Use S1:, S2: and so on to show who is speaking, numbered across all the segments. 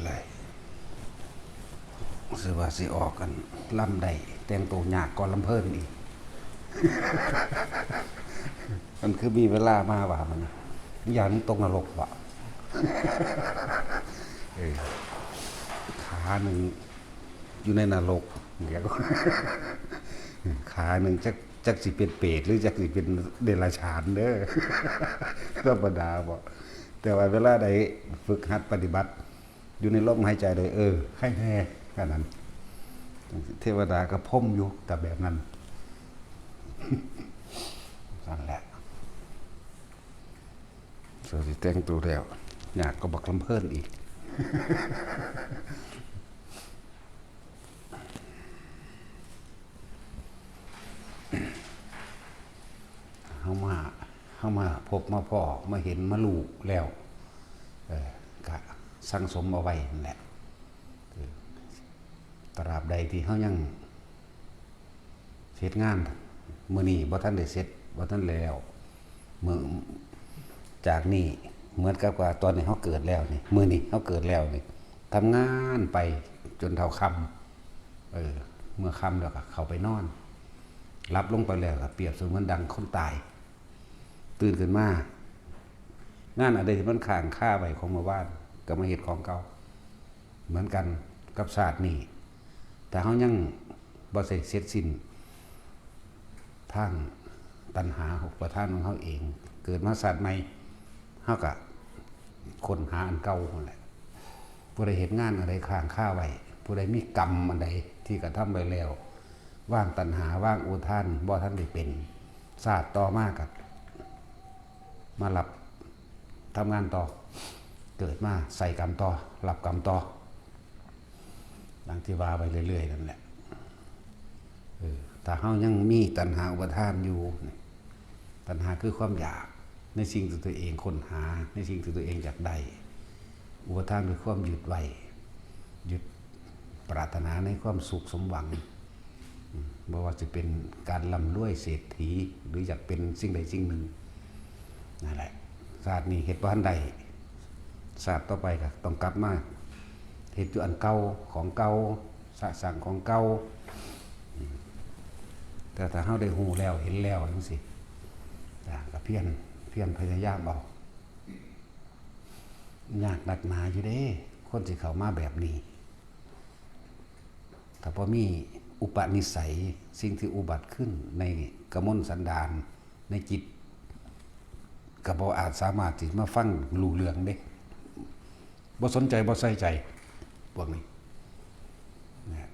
S1: เลยสิว่าสิออกกันลำได้แต่งตัวหยากก่อนลำเพิ่นอีกมันคือมีเวลามาว่ามันอย่างนี้ตกนรกว่ะขาหนึ่งอยู่ในนรกเดี๋ยวก็ขาหนึ่งจักสิเป็นเปรตหรือจักสิเป็นเดรัจฉานเด้อธรรมดาบอกแต่ว่าเวลาใดฝึกหัดปฏิบัติอยู่ในลมหายใจเลยให้แน่แค่นั้นเทวดาก็พ่มอยู่แต่แบบนั้นนั่นแหละส่วนที่แต่งตัวแล้วอยากก็บักลำเพิ่นอีกเข้ามาพบมาพ่อมาเห็นมาลูกแล้วก็สั่งสมเอาไว้นั่นแหละตราบใดที่เขายังเสร็จงานมื้อนี้บ่ทันได้เสร็จบ่ทันแล้วมื้อจากนี้เหมือนกับว่าตอนนี้เขาเกิดแล้วนี่มื้อนี้เขาเกิดแล้วนี่ทำงานไปจนเท่าค่ำเมื่อค่ำแล้วก็เข้าไปนอนรับลงไปแล้วก็เปรียบเสมือนดังคนตายตื่นขึ้นมางานอะไรที่มันค้างค่าไว้ของหมู่บ้านก็มาเฮ็ดของเก่าเหมือนกันกับศาสตร์นี้แต่เขายังบ่เสร็จสิ้นทางตัณหา6ประธานของเขาเองเกิดมาศาสตร์ใหม่เขาก็ค้นหาอันเก่านั่นแหละผู้ใดเฮ็ดงานอะไรค้างค่าไว้ผู้ใดมีกรรมอันใดที่กระทำไว้แล้วว่างตัณหาว่างอุทานบ่ท่านได้เป็นศาสตร์ต่อมากับมารับทำงานต่อเกิดมาใส่กรรมต่อรับกรรมต่อดังที่ว่าไปเรื่อยๆนั่นแหละถ้าเฮายังมีตัณหาอุปทานอยู่ตัณหาคือความอยากในสิ่งที่ตัวเองค้นหาในสิ่งที่ตัวเองอยากได้อุปทานคือความยึดไว้ยึดปรารถนาในความสุขสมหวังไม่ว่าจะเป็นการร่ำรวยเศรษฐีหรืออยากเป็นสิ่งใดสิ่งหนึ่งนั่นแหละศาสตร์นี้เฮ็ดบ่ทันได้ศาสตร์ต่อไปก็ต้องกลับมาเฮ็ดอยู่อันเก่าของเก่าสะสั่งของเก่าแต่ถ้าเฮาได้ฮู้แล้วเห็นแล้วจังซี่ก็เพียรพยายามเอายากหนักหนาอยู่เด้คนสิเข้ามาแบบนี้ถ้าบ่มีอุปนิสัยสิ่งที่อุบัติขึ้นในกมลสันดานในจิตก็บ่อาจสามารถที่มาฟังรู้เรื่องเด้บ่สนใจบ่ใส่ใจพวกนี้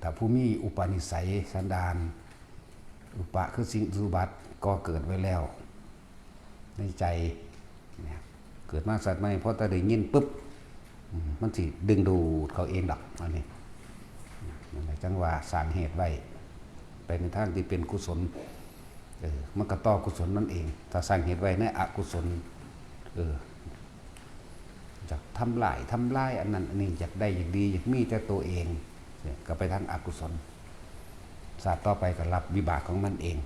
S1: ถ้าผู้มีอุปนิสัยสันดานอุปะคือสิ่งอุบัติก็เกิดไว้แล้วในใจเกิดมาสัตว์ใหม่เพราะถ้าได้ยินปุ๊บมันสิดึงดูดเขาเองดอกอันนี้จังว่าสร้างเหตุไว้ไปในทางที่เป็นกุศลมันก็ต่อกุศลนั่นเองถ้าสร้างเหตุไว้ในอกุศลจากทำลายอันนั้นอันนี้อยากได้อยากดีอยากมีแต่ตัวเองก็ไปทางอกุศลศาสตร์ต่อไปก็รับวิบากของมันเอง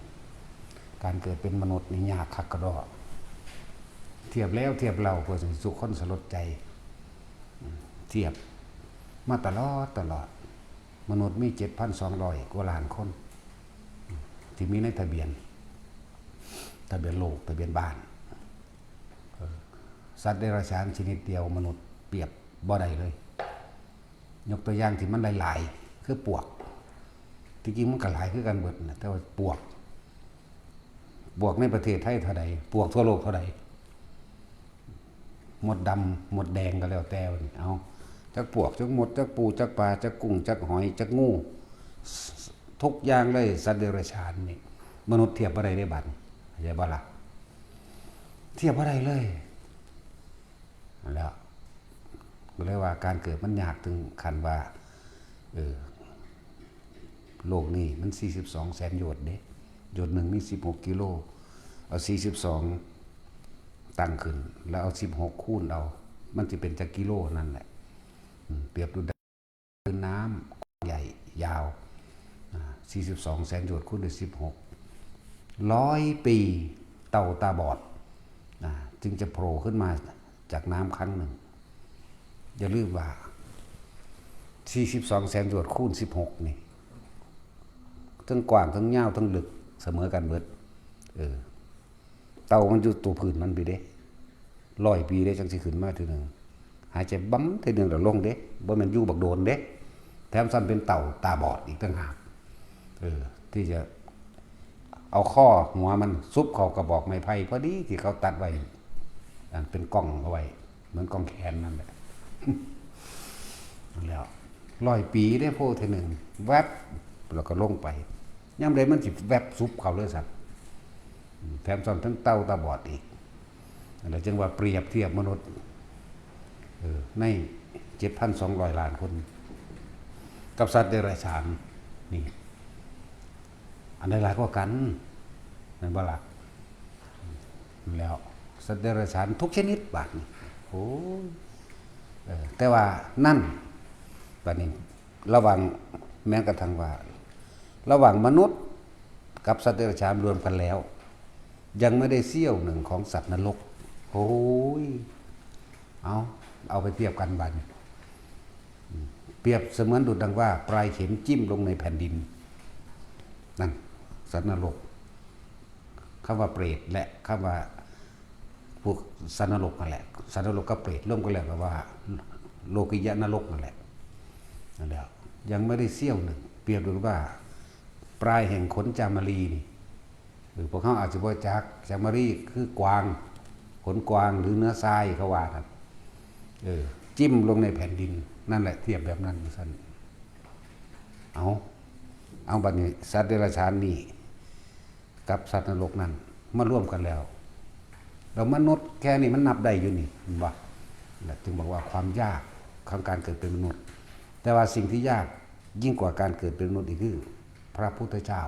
S1: การเกิดเป็นมนุษย์นี่ยากคักกระดอเทียบแล้วเทียบเล่าเพื่อสุขคนสลดใจเทียบมาตลอดมนุษย์มี 7,200 กว่าล้านคนที่มีในทะเบียนโลกทะเบียนบ้านสัตว์เดรัจฉานชนิดเดียวมนุษย์เปรียบบ่ได้เลยยกตัวอย่างที่มันหลายๆคือปวกที่จริงมันก็หลายคือกันเบิดนะแต่ว่าปวกในประเทศไทยเท่าใดปวกทั่วโลกเท่าใดหมดดำหมดแดงก็แล้วแต่เอาจักปวกจักหมดจักปูจักปลาจักกุ้งจักหอยจักงูทุกอย่างเลยสัตว์เดรัจฉานนี่มนุษย์เทียบบ่ได้ได้บัดเข้าใจบ่ล่ะเทียบบ่ได้เลยแล้วก็เลยว่าการเกิดมันยากถึงขั้นว่าโลกนี้มัน42แสนโยชน์เด้โยชน์นึงมี16กิโลเอา42ตั้งขึ้นแล้วเอา16คูณเอามันสิเป็นจักกิโลนั่นแหละเปรียบดูคือน้ำใหญ่ยาว42แสนโยชน์คูณด้วย16 100 ปีเต่าตาบอดจึงจะโผล่ขึ้นมาจากน้ำครั้งหนึ่งอย่าลืมว่า 42 แสนหยวนคูณ16นี่ทั้งกว้างทั้งยาวทั้งลึกเสมอกันเบิดเตามันอยู่ตัวพื้นมันไปเด้100 ปีเด้จังสิขึ้นมาทีนึงหายใจบั๊มทีนึงแล้วลงเด้บ่แม่นอยู่บักโดนเด้แถมซ้ำเป็นเต่าตาบอดอีกต่างหากที่จะเอาข้อหัวมันซุบเข้ากระบอกไม้ไผ่พอดีที่เขาตัดไว้อันเป็นกล้องเอาไว้เหมือนกล้องแขนนั่นแหละ แล้ว100 ปีได้โพทีนึงแวบแล้วก็ลงไปยามใดมันสิแวบซุบเข้าเลยสัตว์แถมซ้ำทั้งเต่าตาบอดอีกแล้วจึงว่าเปรียบเทียบมนุษย์ใน 7,200 ล้านคนกับสัตว์เดรัจฉานนี่อันใดหลายกว่ากันนั่นบ่ล่ะแล้วสัตว์เดรัจฉานทุกชนิดบาดนี้โอ้แต่ว่านั่นบัดนี้ระหว่างแม้กระทั่งว่าระหว่างมนุษย์กับสัตว์เดรัจฉานรวมกันแล้วยังไม่ได้เสี้ยวหนึ่งของสัตว์นรกโอ้ยเอาไปเทียบกันบัดนี้เปรียบเสมือนดุจดังว่าปลายเข็มจิ้มลงในแผ่นดินนั่นสัตว์นรกคำว่าเปรตและคำว่าพวกสัตว์นรกนั่นแหละสัตว์นรกกับเปรตร่วมกันแล้วก็ว่าโลกิยะนรกนั่นแหละนั่นแหละยังไม่ได้เสี้ยวหนึ่งเปรียบดูว่าปลายแห่งขนจามรีนี่หรือพวกเขาอาจจะบ่จักจามรีคือกวางขนกวางหรือเนื้อทรายเขาว่ากันจิ้มลงในแผ่นดินนั่นแหละเทียบแบบนั้นสั้นเอาบัดนี้สัตว์เดรัจฉานนี่กับสัตว์นรกนั่นมาร่วมกันแล้วเรามนุษย์แค่นี้มันนับได้อยู่นี่ว่าจึงบอกว่าความยากของการเกิดเป็นมนุษย์แต่ว่าสิ่งที่ยากยิ่งกว่าการเกิดเป็นมนุษย์อีกคือพระพุทธเจ้า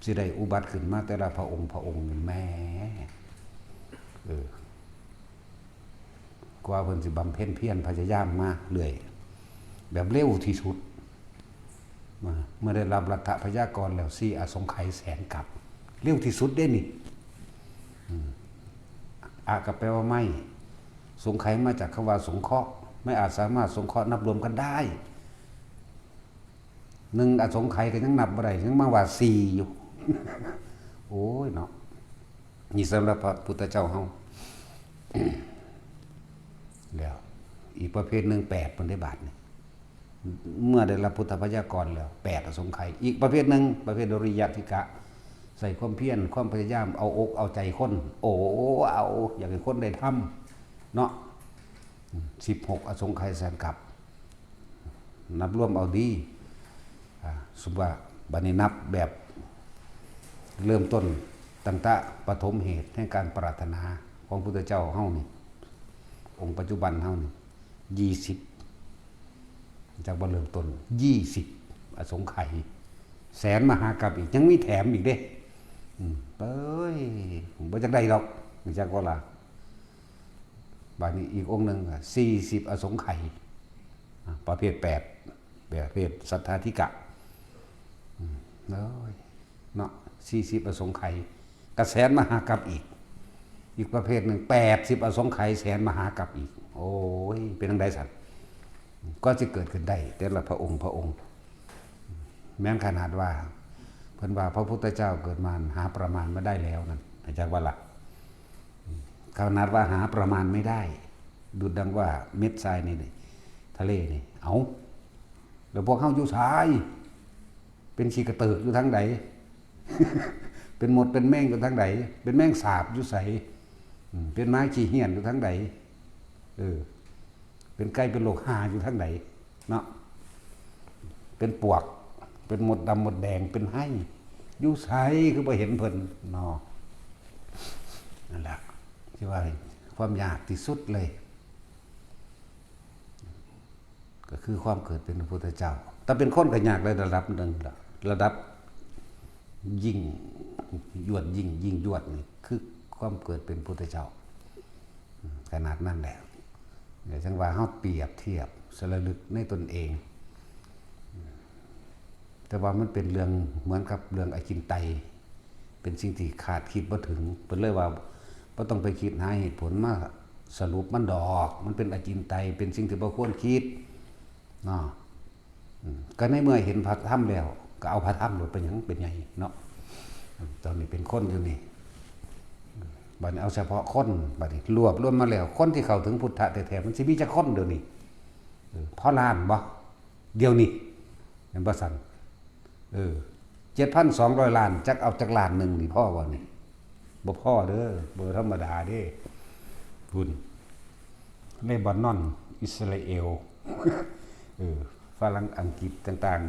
S1: สิได้อุบัติขึ้นมาแต่ละพระองค์แม่กว่าเพิ่นสิบำเพ็ญเพียรพยายามมาเรื่อยแบบเร็วที่สุดเมื่อได้รับรัฐพยากรแล้วอสงไขยแสนกับเร็วที่สุดได้นี่ก็แปลว่าไม่สงไขยมาจากคำว่าสงเคราะห์ไม่อาจสามารถสงเคราะห์นับรวมกันได้1อสงไขยก็ยังนับบ่ได้ยังมาว่า4อยู่ โอ้ยเนาะนี่สำหรับพระพุทธเจ้าเฮา แล้วอีกประเภทหนึ่ง8มันได้บาทนี่เมื่อได้รับพุทธพยากรแล้ว8อสงไขยอีกประเภทหนึ่งประเภทโดริยติกะใส่ความเพียรความพยายามเอาอกเอาใจคนเอาอยากให้คนได้ทำเนาะ16อสงไขยแสนกับนับรวมเอาดีสมว่าบัดนี้นับแบบเริ่มต้นตั้งแต่ปฐมเหตุแห่งการปรารถนาของพุทธเจ้าเฮานี่องค์ปัจจุบันเฮานี่20จากบ่เริ่มต้น20อสงไขยแสนมหากาพย์อีกยังมีแถมอีกเด้เอ้ยบ่จักได้ดอกจักว่าล่ะบัดนี้อีกองค์นึง40อสงไขยประเภท8ประเภทสัทธาธิกะเนาะ40อสงไขยกระแสนมหากาพย์อีกประเภทหนึ่ง80อสงไขยแสนมหากาพย์อีกโอ้ยเป็นจังได๋สัตว์ก็จะเกิดขึ้นได้แต่ละพระองค์แม้นขนาดว่าเพิ่นว่าพระพุทธเจ้าเกิดมาหาประมาณไม่ได้แล้วนั่นอาจารย์ว่าล่ะขนาดว่าหาประมาณไม่ได้ดุจดังว่าเม็ดทรายนี่ทะเลนี่แล้วพวกเฮาอยู่ชายเป็นขี้กระเติกอยู่ทางใด เป็นหมดเป็นแมงอยู่ทางใดเป็นแมงสาบอยู่ไสเป็นไม้ขี้เหี้ยนอยู่ทางใดเป็นไก่เป็นโลกหาอยู่ทางใดเนาะเป็นปวกเป็นหมดดำหมดแดงเป็นไห้อยู่ไสคือบ่เห็นเพิ่นเนาะนั่นแหละที่ว่าความยากที่สุดเลยก็คือความเกิดเป็นพระพุทธเจ้าแต่เป็นคนก็ยากในระดับนึงระดับยิ่งยวดยิ่งยวดนี่คือความเกิดเป็นพุทธเจ้าขนาดนั้นแหละเดี๋ยวจังว่าเฮาเปรียบเทียบสระลึกในตนเองแต่ว่ามันเป็นเรื่องเหมือนกับเรื่องอจินไตยเป็นสิ่งที่ขาดคิดบ่ถึงเพิ่นเลยว่าบ่ต้องไปคิดหาเหตุผลมาสรุปมันดอกมันเป็นอจินไตยเป็นสิ่งที่บ่ควรคิดเนาะ ก็ในเมื่อเห็นพระธรรมแล้วก็เอาพระธรรมหลุดไปหยังเป็นไงเนาะตอนนี้เป็นคนอยู่นี่บัดนี้เอาเฉพาะคนบัดนี้รวบรวมมาแล้วคนที่เข้าถึงพุทธะแท้ๆมันสิมีจักคนเดี๋ยวนี้พอล้านบ่เดี๋ยวนี้เห็นบ่ซั่น7,200 ล้านจักเอาจักล้านนึงนี่พ่อบ่นี่บ่พ่อเด้อบ่ธรรมดาเด้พุ่นเลบานอนอิสราเอลฝรั่งอังกฤษต่าง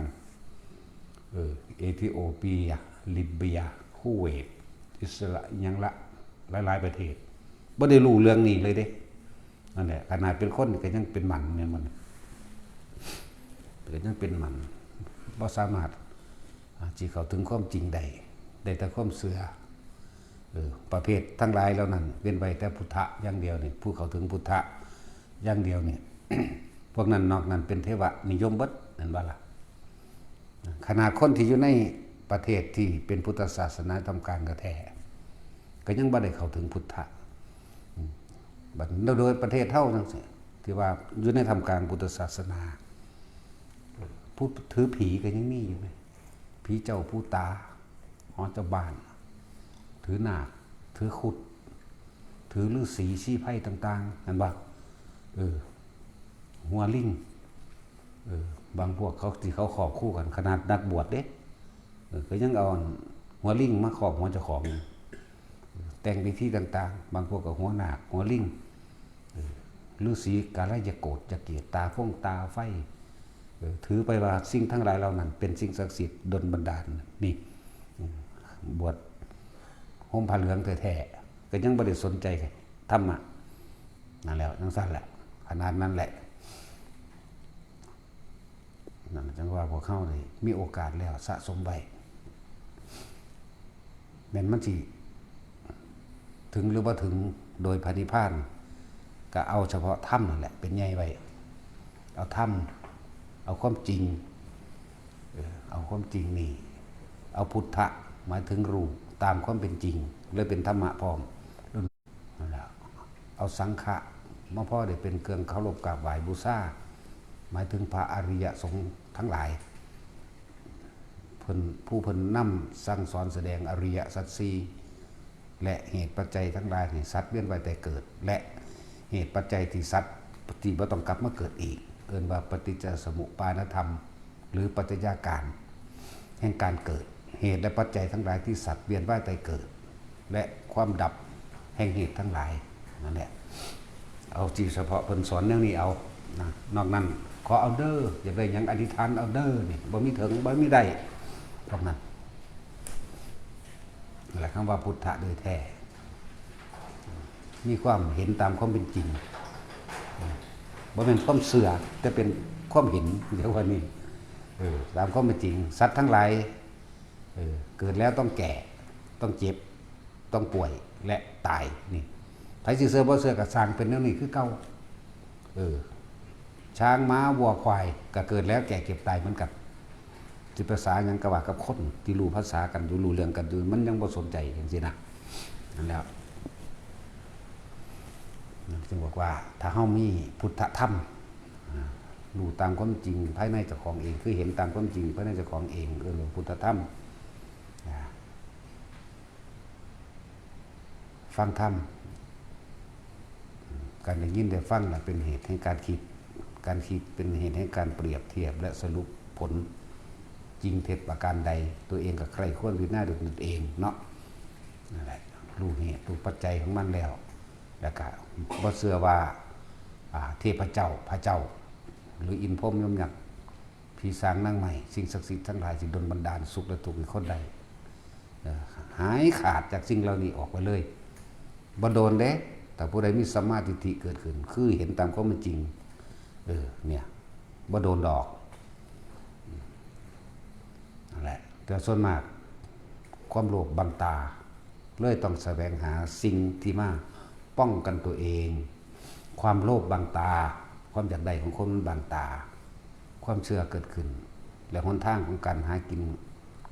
S1: ๆเอธิโอเปียลิเบียคูเวตอิสราเอลยังละหลายๆประเทศบ่ได้รู้เรื่องนี้เลยเด้นั่นแหละขนาดเป็นคนก็ยังเป็นหมันเนี่ยมันก็ยังเป็นหมันบ่สามารถสิเข้าถึงความจริงได้แต่ความเชื่อประเภททั้งหลายเหล่านั้นเว้นไว้แต่พุทธะอย่างเดียวนี่ผู้เข้าถึงพุทธะอย่างเดียวนี่ พวกนั้นนอกนั้นเป็นเทวนิยมเบิดนั่นบ่ล่ะขนาดคนที่อยู่ในประเทศที่เป็นพุทธศาสนาทำการกระแท้ก็ยังบ่ได้เข้าถึงพุทธะบัดโดยประเทศเท่าจังซี่ที่ว่าอยู่ในทำการพุทธศาสนาผู้ถือผีก็ยังมีอยู่มั้ยผีเจ้าผู้ตาหอเจ้าบ้านถือนาคถือขุดถือฤาษีชี้ไพ่ต่างๆนั่นบ่หัวลิงบางพวกเขาที่เขาขอบคู่กันขนาดนักบวชเด้ก็ยังเอาหัวลิงมาขอบหัวเจ้าของแต่งพิธีต่างๆบางพวกก็หัวนาคหัวลิงฤาษีกาลยโกฏจะเกียรตาฟ้องตาไฟถือไปว่าสิ่งทั้งหลายเหล่านั้นเป็นสิ่งศักดิ์สิทธิ์ดลบันดาลนี่บวชห่มผ้าเหลืองแท้ๆก็ยังบ่ได้สนใจธรรมะนั่นแล้วจังซั่นแหละขนาดนั้นแหละนั่นจังว่าพวกเขาได้มีโอกาสแล้วสะสมไว้แม้นมันสิถึงหรือบ่ถึงโดยพระนิพพานก็เอาเฉพาะธรรมนั่นแหละเป็นใหญ่ไว้เอาธรรมเอาความจริงเอาความจริงนี่เอาพุทธะหมายถึงรู้ตามความเป็นจริงเลยเป็นธรรมะพร้อมนั่นแหละเอาสังฆะมาพ่อได้เป็นเครื่องเคารพกราบไหว้บูชาหมายถึงพระอริยสงฆ์ทั้งหลายผู้เพิ่นนำสั่งสอนแสดงอริยสัจสี่และเหตุปัจจัยทั้งหลายที่สัตว์เวียนว่ายแต่เกิดและเหตุปัจจัยที่สัตว์ที่บ่ต้องกลับมาเกิดอีกเอิ้นว่าปฏิจจสมุปบาทธรรมหรือปัจจัยการแห่งการเกิดเหตุและปัจจัยทั้งหลายที่สัตว์เวียนว่ายแต่เกิดและความดับแห่งเหตุทั้งหลายนั่นแหละเอาที่เฉพาะเพิ่นสอนแนวนี้เอานะนอกนั้นขอเอาเด้ออยากได้หยังอธิษฐานเอาเด้อนี่บ่มีถึงบ่มีได้พวกนั้นนั่นแหละคำว่าพุทธะโดยแท้มีความเห็นตามความเป็นจริงบ่เป็นความเสื่อแต่เป็นความเห็นเดี๋ยวว่านี้ตามความเป็นจริงสัตว์ทั้งหลายเกิดแล้วต้องแก่ต้องเจ็บต้องป่วยและตายนี่ไผสิเสื่อบ่เสื่อก็สร้างเป็นแนวนี้คือเก่าช้างม้าวัวควายก็เกิดแล้วแก่เก็บตายเหมือนกันสิภาษาหยังก็ว่ากับคนที่รู้ภาษากันรู้เรื่องกันอยู่มันยังบ่สนใจจังซี่นะนั่นแล้วจึงบอกว่าถ้าเฮามีพุทธธรรมรู้ตามความจริงภายในเจ้าของเองคือเห็นตามความจริงภายในเจ้าของเองเรื่องพุทธธรรมฟังธรรมการได้ยินได้ฟังเป็นเหตุให้การคิดเป็นเหตุให้การเปรียบเทียบและสรุปผลจริงเท็จประการใดตัวเองกับใครควรวิจารณ์ด้วยตนเองเนาะนั่นแหละรู้เหตุรู้ปัจจัยของมันแล้วก็บ่เชื่อว่าเทพเจ้าพระเจ้าหรืออินพรหมยมยักษ์ผีสางนางใหม่สิ่งศักดิ์สิทธิ์ทั้งหลายสิดลบันดาลสุขและทุกข์ให้คนใดหายขาดจากสิ่งเหล่านี้ออกไปเลยบ่โดนเด้แต่ผู้ใดมีสัมมาทิฏฐิเกิดขึ้นคือเห็นตามความเป็นจริงเนี่ยบ่โดนดอกนั่นแหละแต่ส่วนมากความโลภบังตาเลยต้องแสวงหาสิ่งที่มาป้องกันตัวเองความโลภบังตาความอยากได้ของคนบังตาความเชื่อเกิดขึ้นและหนทางของการหากิน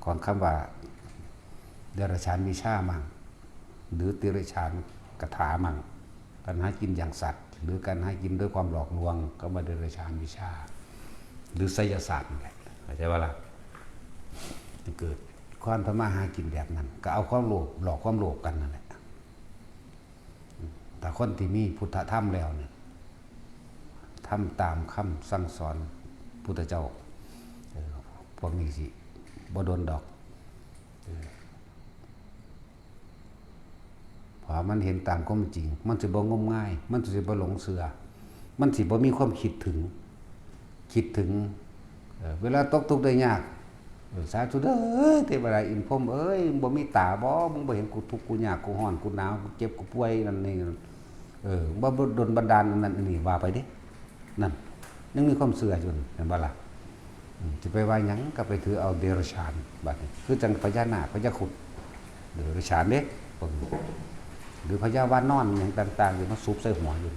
S1: ของคำว่าเดรัจฉานวิชามั่งหรือติรัจฉานกถามั่งการหากินอย่างสัตว์หรือการหากินด้วยความหลอกลวงก็มาเดรัจฉานวิชา หรือไสยศาสตร์นั่นแหละเข้าใจว่าล่ะจะเกิดความทำมาหากินแบบนั้นก็เอาความโลภหลอกความโลภกันนั่นแหละแต่คนที่มีพุทธธรรมแล้วเนี่ยทำตามคำสั่งสอนพุทธเจ้าพวกนี้สิบ่โดนดอกเพราะมันเห็นตามความจริงมันสิบ่งมงายมันสิบ่หลงเสือมันสิบ่มีความคิดถึงเวลาตกทุกข์ได้ยากสาธุเด้อเทวดาอินพรหมเอ้ยบ่มีตาบ่มึงบ่เห็นกูทุกข์กูยากกูร้อนกูหนาวกูเจ็บกูป่วยนั่นนี่บ่ดลบันดาลนั่นนี่ว่าไปเด้นั่นยังมีความเชื่ออยู่เห็นบ่ล่ะสิไปว่าหยังก็ไปถือเอาเดรัจฉานบัดนี้คือจังพญานาคพญาครุฑเดรัจฉานเด้หรือพญาวานอนหยังต่างๆอยู่มาซุบใส่หัวอยู่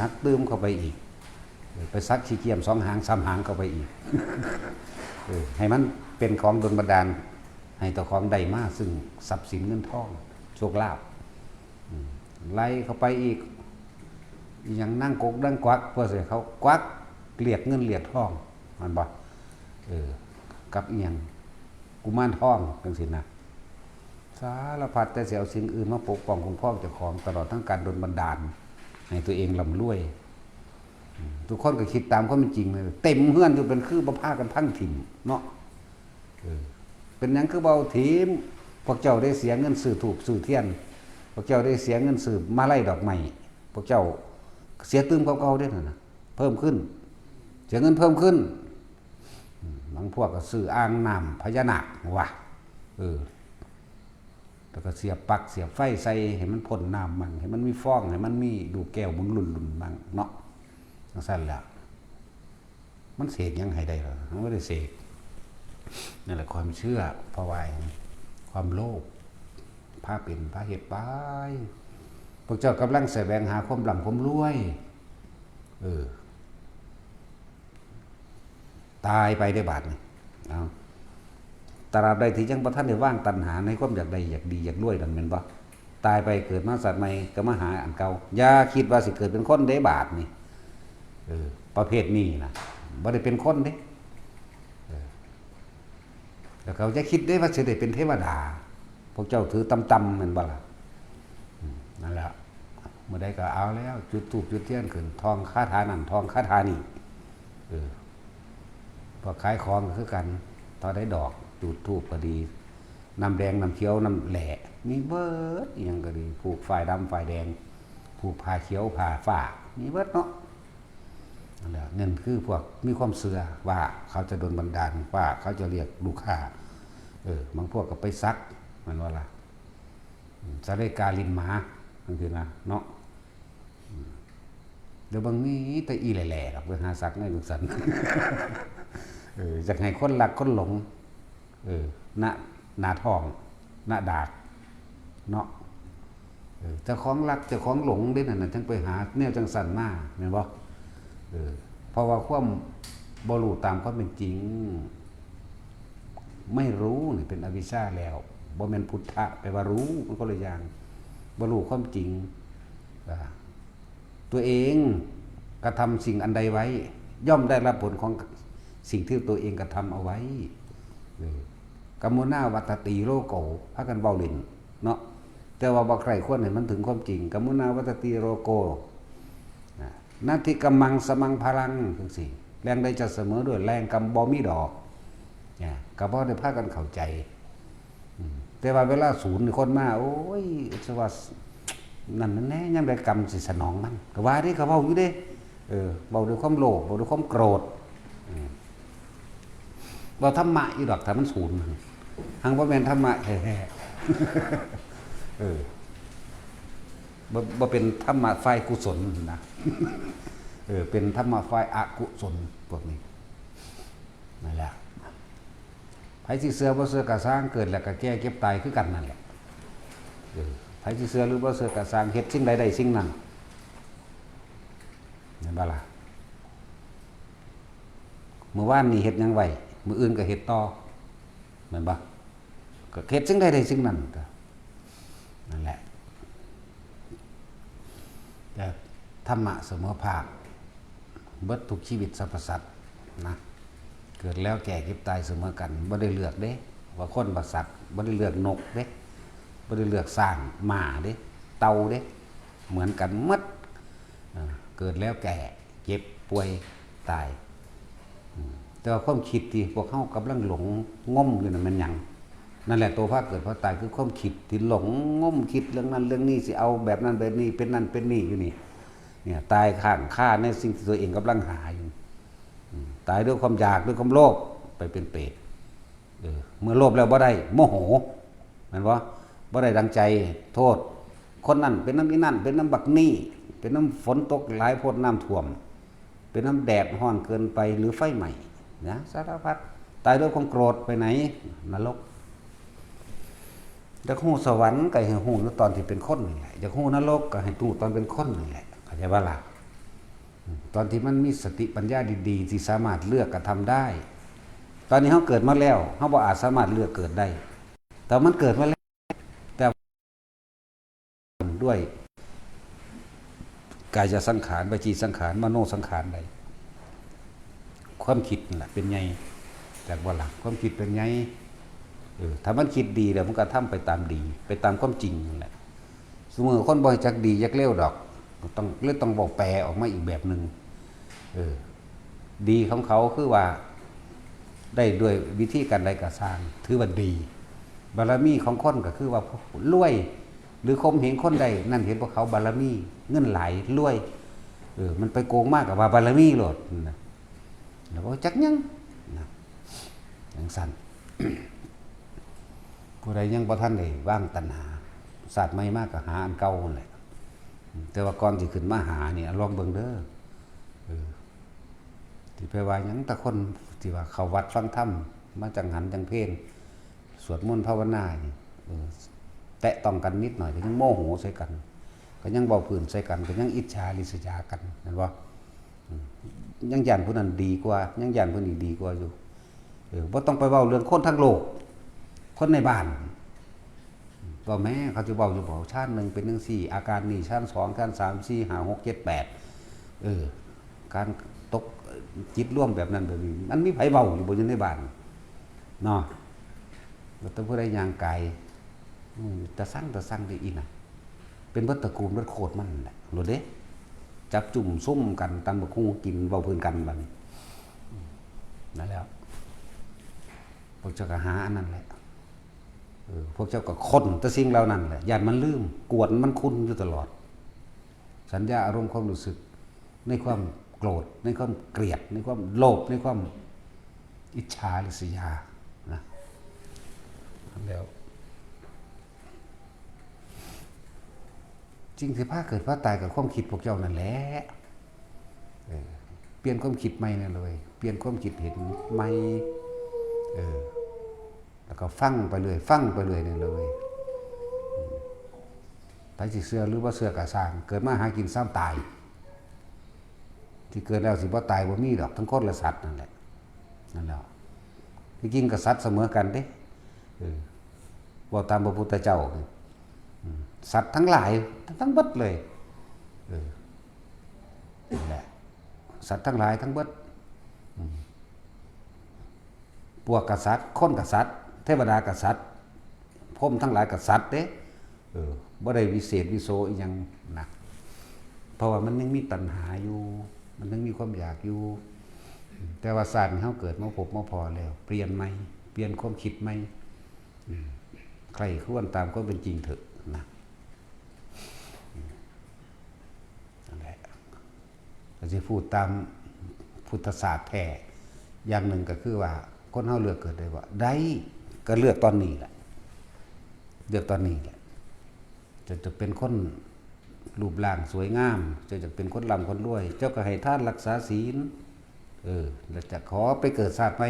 S1: นักตื้มเข้าไปอีกไปซักขี้เกียม2 หาง 3 หางเข้าไปอีกให้มันเป็นของดลบันดาลให้ต่อของใดมาซึ่งทรัพย์สินเงินทองโชคลาภไล่เข้าไปอีกอย่างนั่งกกนั่งกวักเพื่อให้เขากวักเรียกเงินเรียกทองมันบอกกับเอียงกุมารทองจังสินะสารพัดแต่เสียเอาสิ่งอื่นมาปกป้องคุ้มครองเจ้าของตลอดทั้งการดลบันดาลให้ตัวเองร่ำรวยทุกคนก็คิดตามความเป็นจริงเลยเต็มเฮือนอยู่เป็นคือบ่พากันพังถิ่มเนาะเป็นหยังคือเบาถีมพวกเจ้าได้เสียเงินซื้อถูกซื้อเทียนพวกเจ้าได้เสียเงินซื้อมาไล่ดอกไม้พวกเจ้าเสียตื้มเก่าๆได้นั่นน่ะเพิ่มขึ้นเสียเงินเพิ่มขึ้นบางพวกก็ซื้ออ่างน้ำพญานาคว่ะแล้วก็เสียบปลั๊กเสียบไฟใส่ให้มันพ่นน้ำมันให้มันมีฟองให้มันมีดูแก้วมุนหลุ่นๆบ้างเนาะจังซั่นแหละมันเสกยังให้ได้เหรอมันไม่ได้เสกนั่นแหละความเชื่อเพราะว่าความโลภพาเป็นพาเหตุไปพวกเจ้ากำลังแสวงหาความร่ำความรวยตายไปได้บาดนี่ตราบใดที่ยังบ่ทันได้ว่างตัณหาในความอยากใดอยากดีอยากรวยนั่นแม่นบ่ตายไปเกิดมาสัตว์ใหม่ก็มาหาอันเก่าอย่าคิดว่าสิเกิดเป็นคนได้บาดนี่ประเภทนี้นะบ่ได้เป็นคนเด้แล้วเขาจะคิดได้ว่าสิได้เป็นเทวดาพวกเจ้าถือตำๆแม่นบ่ล่ะนั่นแหละเมื่อใดก็เอาแล้วจุดธูปจุดเทียนขึ้นทองคาถานั่นทองคาถานี่พอขายของก็คือกันตอนได้ดอกจุดธูปก็ดีน้ำแดงน้ำเขียวน้ำแหล่มีเบิดอีหยังก็ดีผูกฝ่ายดำฝ่ายแดงผูกผ้าเขียวผ้าฟ้ามีเบิดเนาะนั่นแหละเงินคือพวกมีความเชื่อว่าเขาจะโดนบันดาลว่าเขาจะเรียกลูกค้าบางพวกก็ไปซักมันว่าล่ะสะเลกาลินหมาบางทีนะเนาะเดี๋ยวบางนี้แต่อีแหล่ๆครับเพื่อหาซักง่ายบุกสันจากให้คนรักคนหลงหน้าท้องหน้าดากเนาะเจ้าของรักเจ้าของหลงได้นั่นทั้งไปหาแนวจังสันมาเห็นบ่เพราะว่าความบ่รู้ตามความเป็นจริงไม่รู้นี่เป็นอวิชชาแล้วบ่แม่นพุทธะแปลว่ารู้มันก็เลยอย่างบ่รู้ความจริงตัวเองกระทำสิ่งอันใดไว้ย่อมได้รับผลของสิ่งที่ตัวเองกระทำเอาไว้กัมมุนาวัตติโลโกพากันเว้าเล่นเนาะแต่ว่าบ่ใครควรให้มันถึงความจริงกัมมุนาวัตติโลโกนาทิกัมมังสมังพลังจังซี่แรงใดจะเสมอด้วยแรงกำบ่มีดอกเนี่ยก็บ่ได้พากันเข้าใจแต่ว่าเวลาศูนย์คนมาโอ้ยสวัสนั่นแน่ยังได้กรรมสิสนองมันก็ว่าเด้ก็เว้าอยู่เด้เว้าด้วยความโลภเว้าด้วยความโกรธบ่ธรรมะอีดอกถ้ามันศูนย์หังบ่แม่นธรรมะแท้ๆบ่เป็นธรรมะฝ่ายกุศลนะเป็นธรรมะฝ่ายอกุศลพวกนี้นั่นแหละไผสิเชื่อบ่เชื่อก็สร้างเกิดแล้วก็แก่เก็บตายคือกันนั่นแหละไผสิเชื่อหรือบ่เชื่อก็สร้างเฮ็ดสิ่งใดได้สิ่งนั้นเห็นบ่ล่ะเมื่อวานนี้เฮ็ดหยังไว้มื้ออื่นก็เฮ็ดต่อแม่นบ่ก็เฮ็ดสิ่งใดได้สิ่งนั้นนั่นแหละแต่ธรรมะเสมอภาค เบิดทุกชีวิตสรรพสัตว์นะเกิดแล้วแก่เก็บตายเสมอกันบ่ได้เลือกเด้ว่าคนบ่สัตว์บ่ได้เลือกนกเด้บ่ได้เลือกสร้างหมาเด้เต่าเด้เหมือนกันหมดเกิดแล้วแก่เจ็บป่วยตายแต่ว่าความคิดที่พวกเขากำลังหลงงมอยู่นั่นมันหยังนั่นแหละตัวพระเกิดพระตายคือความคิดที่หลงงมคิดเรื่องนั้นเรื่องนี้สิเอาแบบนั้นแบบนี้เป็นนั่นเป็นนี่อยู่นี่เนี่ยตายข้างฆ่าในสิ่งที่ตัวเองกำลังหาอยู่ตายด้วยความอยากด้วยความโลภไปเป็นเปรตเมื่อโลภแล้วบ่ได้โมโหแม่นบ่ได้ดังใจโทษคนนั้นเป็นน้ำนี้นั่นเป็นน้ำบักนี่เป็นน้ำฝนตกหลายโพดน้ำท่วมเป็นน้ำแดดร้อนเกินไปหรือไฟใหม่นะสารพัดตายด้วยความโกรธไปไหนนรกจะฮู้สวรรค์ก็ให้ฮู้ตอนที่เป็นคนนี่แหละจะฮู้นรกก็ให้ฮู้ตอนเป็นคนนี่แหละเข้าใจบ่ล่ะตอนที่มันมีสติปัญญาดีๆที่สามารถเลือกกระทำได้ ตอนนี้เขาเกิดมาแล้วเขาบ่อาจสามารถเลือกเกิดได้แต่มันเกิดมาแล้วแต่ด้วยกายสังขารวจีสังขารมโนสังขารใดความคิดนั่นแหละเป็นไงจากบ่ล่ะความคิดเป็นไงถ้ามันคิดดีแล้วมันก็ทำไปตามดีไปตามความจริงนั่นแหละสมมุติคนบ่จักดีจักเลวดอกต้องบอกแปลออกมาอีกแบบนึงดีของเขาคือว่าได้ด้วยวิธีการใดก็สร้างถือว่าดีบารมีของคนก็คือว่ารวยหรือคมเห็นคนใดนั่นเห็นว่าเขาบารมีเงินหลายรวยมันไปโกงมากกับว่าบารมีโลดนะแล้วก็จักยังนะอย่างสั้น ผู้ใดยังบ่ทันได้ว่างตัณหาศาสตร์ใหม่มากก็หาอันเก่านั่นแหละแต่ว่าก่อนสิขึ้นมาหานี่ลองเบิ่งเด้อที่ไปว่าหยังแต่คนที่ว่าเข้าวัดฟังธรรมมาจังหันจังเพลสวดมนต์ภาวนาแตะต้องกันนิดหน่อยก็ยังโมโหใส่กันก็ยังเบาพื้นใส่กันก็ยังอิจฉาริษยากันเห็นบ่ยังยันผู้นั้นดีกว่ายังยันผู้นี้ดีกว่าอยู่บ่ต้องไปเว้าเรื่องคนทั้งโลกคนในบ้านก็แม้เขาจะเว้าอยู่บ่ชาตินึงเป็นจังซี่อาการนี้ชาติ2ชาติ3 4 5 6 7 8การตกจิตร่วมแบบนั้นแบบนี้มันมีไผเว้าอยู่บ่อยู่ในบ้านเนาะบ่ต้องผู้ใดย่างไกลตะสั่งได้อีน่ะเป็นวัตตระกูลวัดโคตรมันแหละรู้เด้จับจุ่มซุ่มกันตำบักหุ่งกินเว้าพื้นกันบัดนี้นั่นแล้วพวกเจ้าก็หาอันนั้นแหละพวกเจ้าก็คนแต่สิ่งเหล่านั้นแหละญาติมันลืมกวนมันคุ้นอยู่ตลอดสัญญาอารมณ์ความรู้สึกในความโกรธในความเกลียดในความโลภในความอิจฉาริษยานะแล้วจริงสิพาเกิดพาตายกับความคิดพวกเจ้านั่นแหละเปลี่ยนความคิดใหม่นั่นเลยเปลี่ยนความคิดเห็นใหม่แล้วก็ฟังไปเลยนี่เลยไปสิเสื้อหรือว่าเสื้อกะสร้างเกิดมาหากินซ้ำตายที่เกิดแล้วสิบ่ตายบ่มีดอกทั้งคนและสัตว์นั่นแหละนั่นแหละที่จริงกับสัตว์เสมอกันเด้ว่าตามพระพุทธเจ้าสัตว์ทั้งหลายทั้งเบิดเลยนั่นแหละสัตว์ทั้งหลายทั้งเบิดพวกกษัตริย์คนกษัตริย์เทวดากษัตริย์พรหมทั้งหลายกษัตริย์เด้บ่ได้วิเศษวิโสอีหยังนะเพราะว่ามันยังมีตัณหาอยู่มันยังมีความอยากอยู่แต่ว่าศาสตร์เฮาเกิดมาพบมาพอแล้วเปลี่ยนใหม่เปลี่ยนความคิดใหม่ใครควรตามความเป็นจริงเถอะนะนั่นแหละก็สิพูดตามพุทธศาสตร์แท้อย่างหนึ่งก็คือว่าคนเฮาเลือกเกิดได้ว่าได้ก็เลือกตอนนี้แหละเลือกตอนนี้แหละจะเป็นคนรูปร่างสวยงามจะเป็นคนร่ำคนรวยเจ้าก็ให้ทานรักษาศีลแล้วจะขอไปเกิดชาติใหม่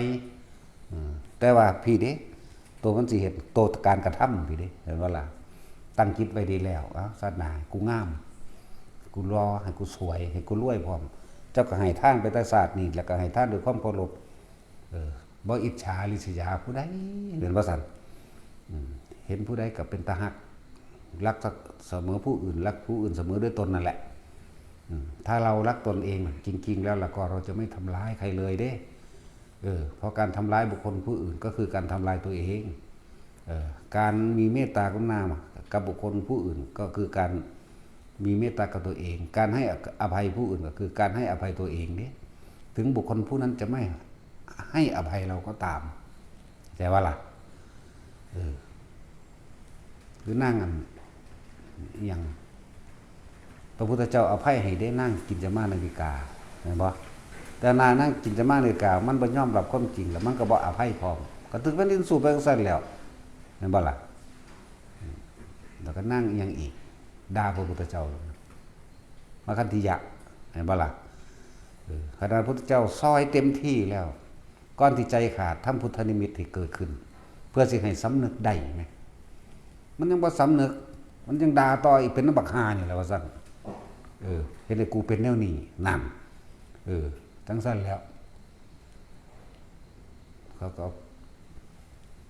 S1: แต่ว่าพี่เด้ตัวมันสิเห็นตัวการกระทำพี่เด้เห็นว่าล่ะตั้งจิตไว้ดีแล้วศาสนากูงามกูรอให้กูสวยให้กูรวยพร้อมเจ้าก็ให้ท่านไปแต่ศาสตร์นี่แล้วก็ให้ท่านด้วยความเคารพบ่อิจฉาริษยาผู้ใดเห็นว่าซั่นเห็นผู้ใดก็เป็นตาฮักรักเสมอผู้อื่นรักผู้อื่นเสมอด้วยตนนั่นแหละ ถ้าเรารักตนเองจริงๆแล้วล่ะก็เราจะไม่ทำร้ายใครเลยเด้เพราะการทำร้ายบุคคลผู้อื่นก็คือการทำลายตัวเองการมีเมตตากรุณากับบุคคลผู้อื่นก็คือการมีเมตตากับตัวเองการให้อภัยผู้อื่นก็คือการให้อภัยตัวเองนี่ถึงบุคคลผู้นั้นจะไม่ให้อภัยเราก็ตามแต่ว่าล่ะหรือนั่งอย่างพระพุทธเจ้าอภัยให้ได้นั่งกินจมานาฬิกาเห็นบ่แต่นั่งกินจมานาฬิกามันบ่ยอมรับความจริงแล้วมันก็บ่อภัยพร้อมก็ถึงเป็นดินสู่ไปซั่นแล้วเห็นบ่ล่ะแล้วก็นั่งอย่างอีกด่าพระพุทธเจ้ามาคันธิยะเห็นบ่ล่ะขณะพระพุทธเจ้าซอยเต็มที่แล้วก่อนที่ใจขาดทำพุทธนิมิตให้เกิดขึ้นเพื่อสิให้สำนึกได้ไงมันยังบ่สำนึกมันยังด่าต่ออีกเป็นน้ำบักฮานี่แหละว่าซั่นเฮ็ดให้กูเป็นแนวนี้นั่นจังซั่นแล้วเขาก็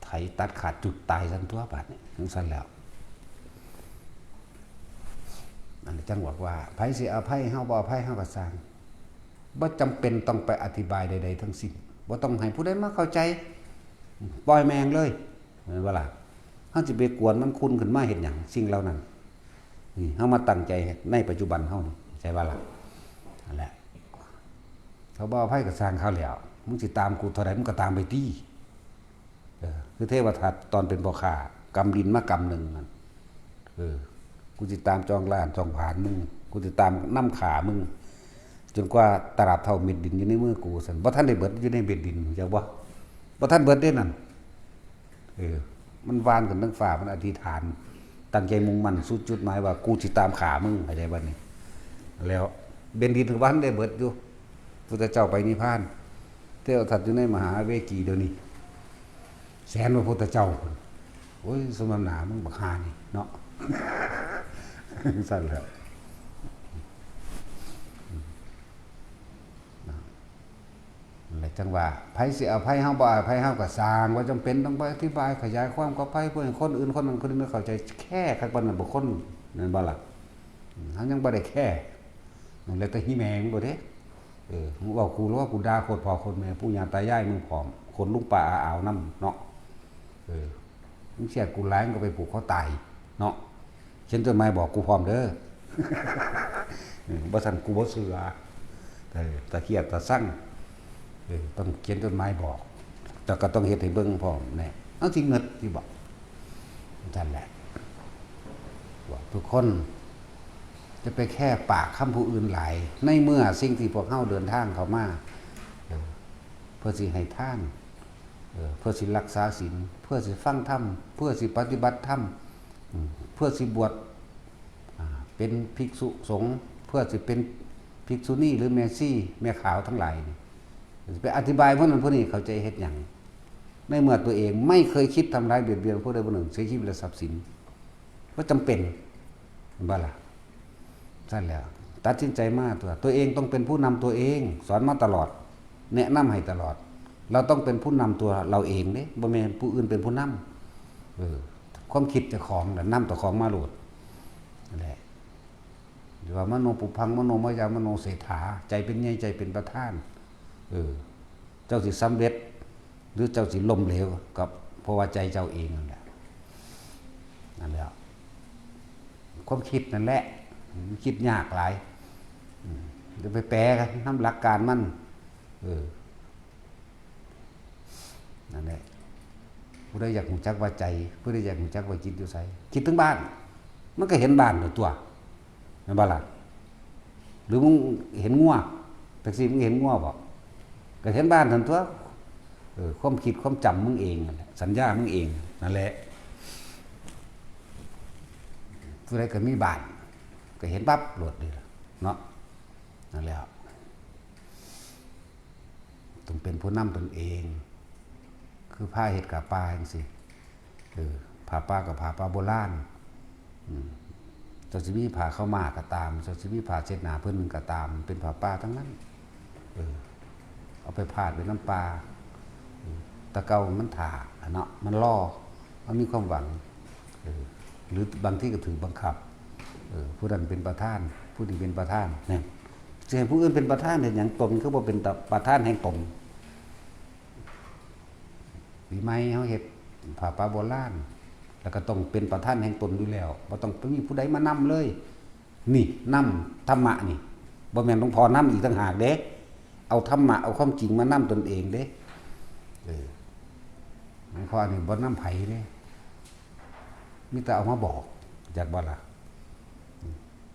S1: ไถตัดขาดจุดตายซั่นตัวบาดนี่จังซั่นแล้วนั่นจังหวะว่าไผสิอภัยเฮาบ่อภัยเฮาก็สร้างบ่จำเป็นต้องไปอธิบายใดๆทั้งสิ้นบ่ต้องให้ผู้ใดมาเข้าใจปล่อยแมงเลยเห็นบ่ล่ะเฮาสิไปกวนมันคุณขึ้นมาเฮ็ดหยังสิ่งเหล่านั้นนี่เฮามาตั้งใจในปัจจุบันเฮานี่ใช่บ่ล่ะนั่นแหละเขาบ่อภัยก็สร้างเขาแล้วมึงสิตามกูเท่าใดมึงก็ตามไปติคือเทวทัตตอนเป็นพ่อข้ากำดินมากำนึงนั่นกูสิตามจองล้านจองผานมึงกูสิตามน้ำขามึงจนกว่าตราบเท่าเม็ดดินอยู่ในมือกูซั่นบ่ทันได้เบิดอยู่ในเม็ดดินจักบ่ทันเบิดเด้นั่นมันวานกันทั้งฟ้ามันอธิษฐานตั้งใจมุ่งมั่นสุดจุดหมายว่ากูสิตามขามึงเข้าใจบ่นี่แล้วเบ็ดดินถึงวันได้เบิดอยู่พุทธเจ้าไปนิพพานเทวทัตอยู่ในมหาเวกีเดี๋ยวนี้แสนพระพุทธเจ้าโอ้ยสมณะมึงบักฮานี่เนาะสั่นแล้วอะไรจังว่าไผสิอภัยเฮาบ่อภัยเฮาก็สร้างว่าจำเป็นต้องไปอธิบายขยายความก็ไปเพื่อให้คนอื่นคนนั้นคนนี้เข้าใจแค่คักปานนั้นบ่คนนั่นบ่ล่ะเฮายังบ่ได้แค่นั่นแหละแต่หิแมงบ่เด้มึงบอกกูว่ากูด่าโคตรพ่อโคตรแม่ปู่ย่าตายายมึงผอมคนลุงป่าอ่าวน้ำเนาะมึงเสียดกูหลายมึงก็ไปผูกคอตายเนาะเช่นต้นไม้บอกกูพร้อมเด้อบ่ซั่นกูบ่เชื่อแต่เครียดแต่สั่งต้องเขียนต้นไม้บอกแต่ก็ต้องเฮ็ดให้เบิ่งพร้อมแน่เอาสิเงิดที่บอกนั่นแหละว่าทุกคนจะไปแค่ปากคำผู้อื่นหลายในเมื่อสิ่งที่พวกเฮาเดินทางเข้ามาเพื่อสิให้ทานเพื่อสิรักษาศีลเพื่อสิฟังธรรมเพื่อสิปฏิบัติธรรมเพื่อสิบวชเป็นภิกษุสงฆ์เพื่อสิเป็นภิกษุณีหรือแม่ชีแม่ขาวทั้งหลายไปอธิบายพวกนั้นพวกนี้เข้าใจเฮ็ดหยังในเมื่อตัวเองไม่เคยคิดทำร้ายเบียดเบียนผู้ใดผู้หนึ่งเสียชีวิตและทรัพย์สินก็จำเป็นบ่ล่ะนั่นแหละตัดสินใจมาตัวเองต้องเป็นผู้นำตัวเองสอนมาตลอดแนะนำให้ตลอดเราต้องเป็นผู้นำตัวเราเองเด้บ่แม่นผู้อื่นเป็นผู้นำความคิดเจ้าของน่ะนำตัวของมาโลดนั่นแหละหรือว่ามโนปุพังมโนมยามโนเศรษฐาใจเป็นใหญ่ใจเป็นประธานเจ้าสิสำเร็จหรือเจ้าสิล้มเหลวกับเพราะว่าใจเจ้าเองนั่นแหละนั่นแหละความคิดนั่นแหละคิดยากหลายจะไปแปลกันทำหลักการมันนั่นแหละผู้ใดอยากรู้จักว่าใจผู้ใดอยากรู้จักว่าจิตอยู่ไสคิดถึงบ้านมันก็เห็นบ้านตัวแม่นบ่ล่ะหรือมึงเห็นงัวแท็กซี่มึงเห็นงัวบ่ก็เห็นบ้านทั้งตัวความคิดความจำมึงเองนั่นแหละสัญญามึงเองนั่นแหละผู้ใดก็มีบ้านก็เห็นปั๊บโหลดเลยเนาะนั่นแหละต้องเป็นผู้นำตนเองคือผ้าเห็ดกับปลาจังซี่ผ้าป่ากับผ้าป่าโบราณเจ้าสิมีผ้าเข้ามาก็ตามเจ้าสิมีผ้าเช็ดหน้าเพิ่นก็ตามเป็นผ้าป่าทั้งนั้นเอาไปพาดเป็นน้ำปลาตะเกามันถ่าเนาะมันล่อมันมีความหวังหรือบางที่ก็ถึงบังคับผู้นั้นเป็นประธาน ผู้ที่เป็นประธานเนี่ยสิให้ผู้อื่นเป็นประธานเห็นอย่างตนคือบ่เป็นประธานแห่งตนปีใหม่เฮาเฮ็ดผ้าป่าโบราณแล้วก็ต้องเป็นประธานแห่งตนอยู่แล้วบ่ต้องมีผู้ใดมานำเลย นี่นำธรรมะนี่บ่แม่นหลวงพ่อนำอีกต่างหากเด้เอาธรรมะเอาความจริงมานำตนเองเด้หมายความนี่บ่นำไผเด้มีแต่เอามาบอกจากบ่ล่ะ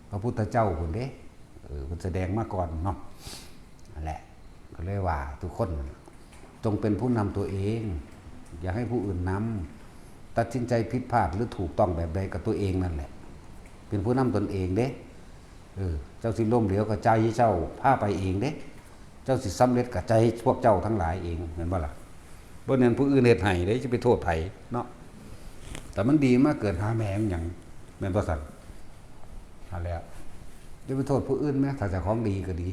S1: พระพุทธเจ้าพุ่นเด้เพิ่นแสดงมาก่อนเนาะนั่นแหละก็เลยว่าทุกคนจงเป็นผู้นำตัวเองอย่าให้ผู้อื่นนำตัดสินใจผิดพลาดหรือถูกต้องแบบใดกับตัวเองนั่นแหละเป็นผู้นำตนเองเด้เจ้าสิล้มเหลวกับใจเจ้าพาไปเองเด้เจ้าสิสำเร็จกับใจพวกเจ้าทั้งหลายเองเห็นบ่ล่ะบ่แม่นผู้อื่นเฮ็ดให้เด้จะไปโทษไผเนาะแต่มันดีมาเกิดหาแม่มันหยังแม่นบ่ซั่นนั่นแหละจะไปโทษผู้อื่นแม้ถ้าเจ้าของดีก็ดี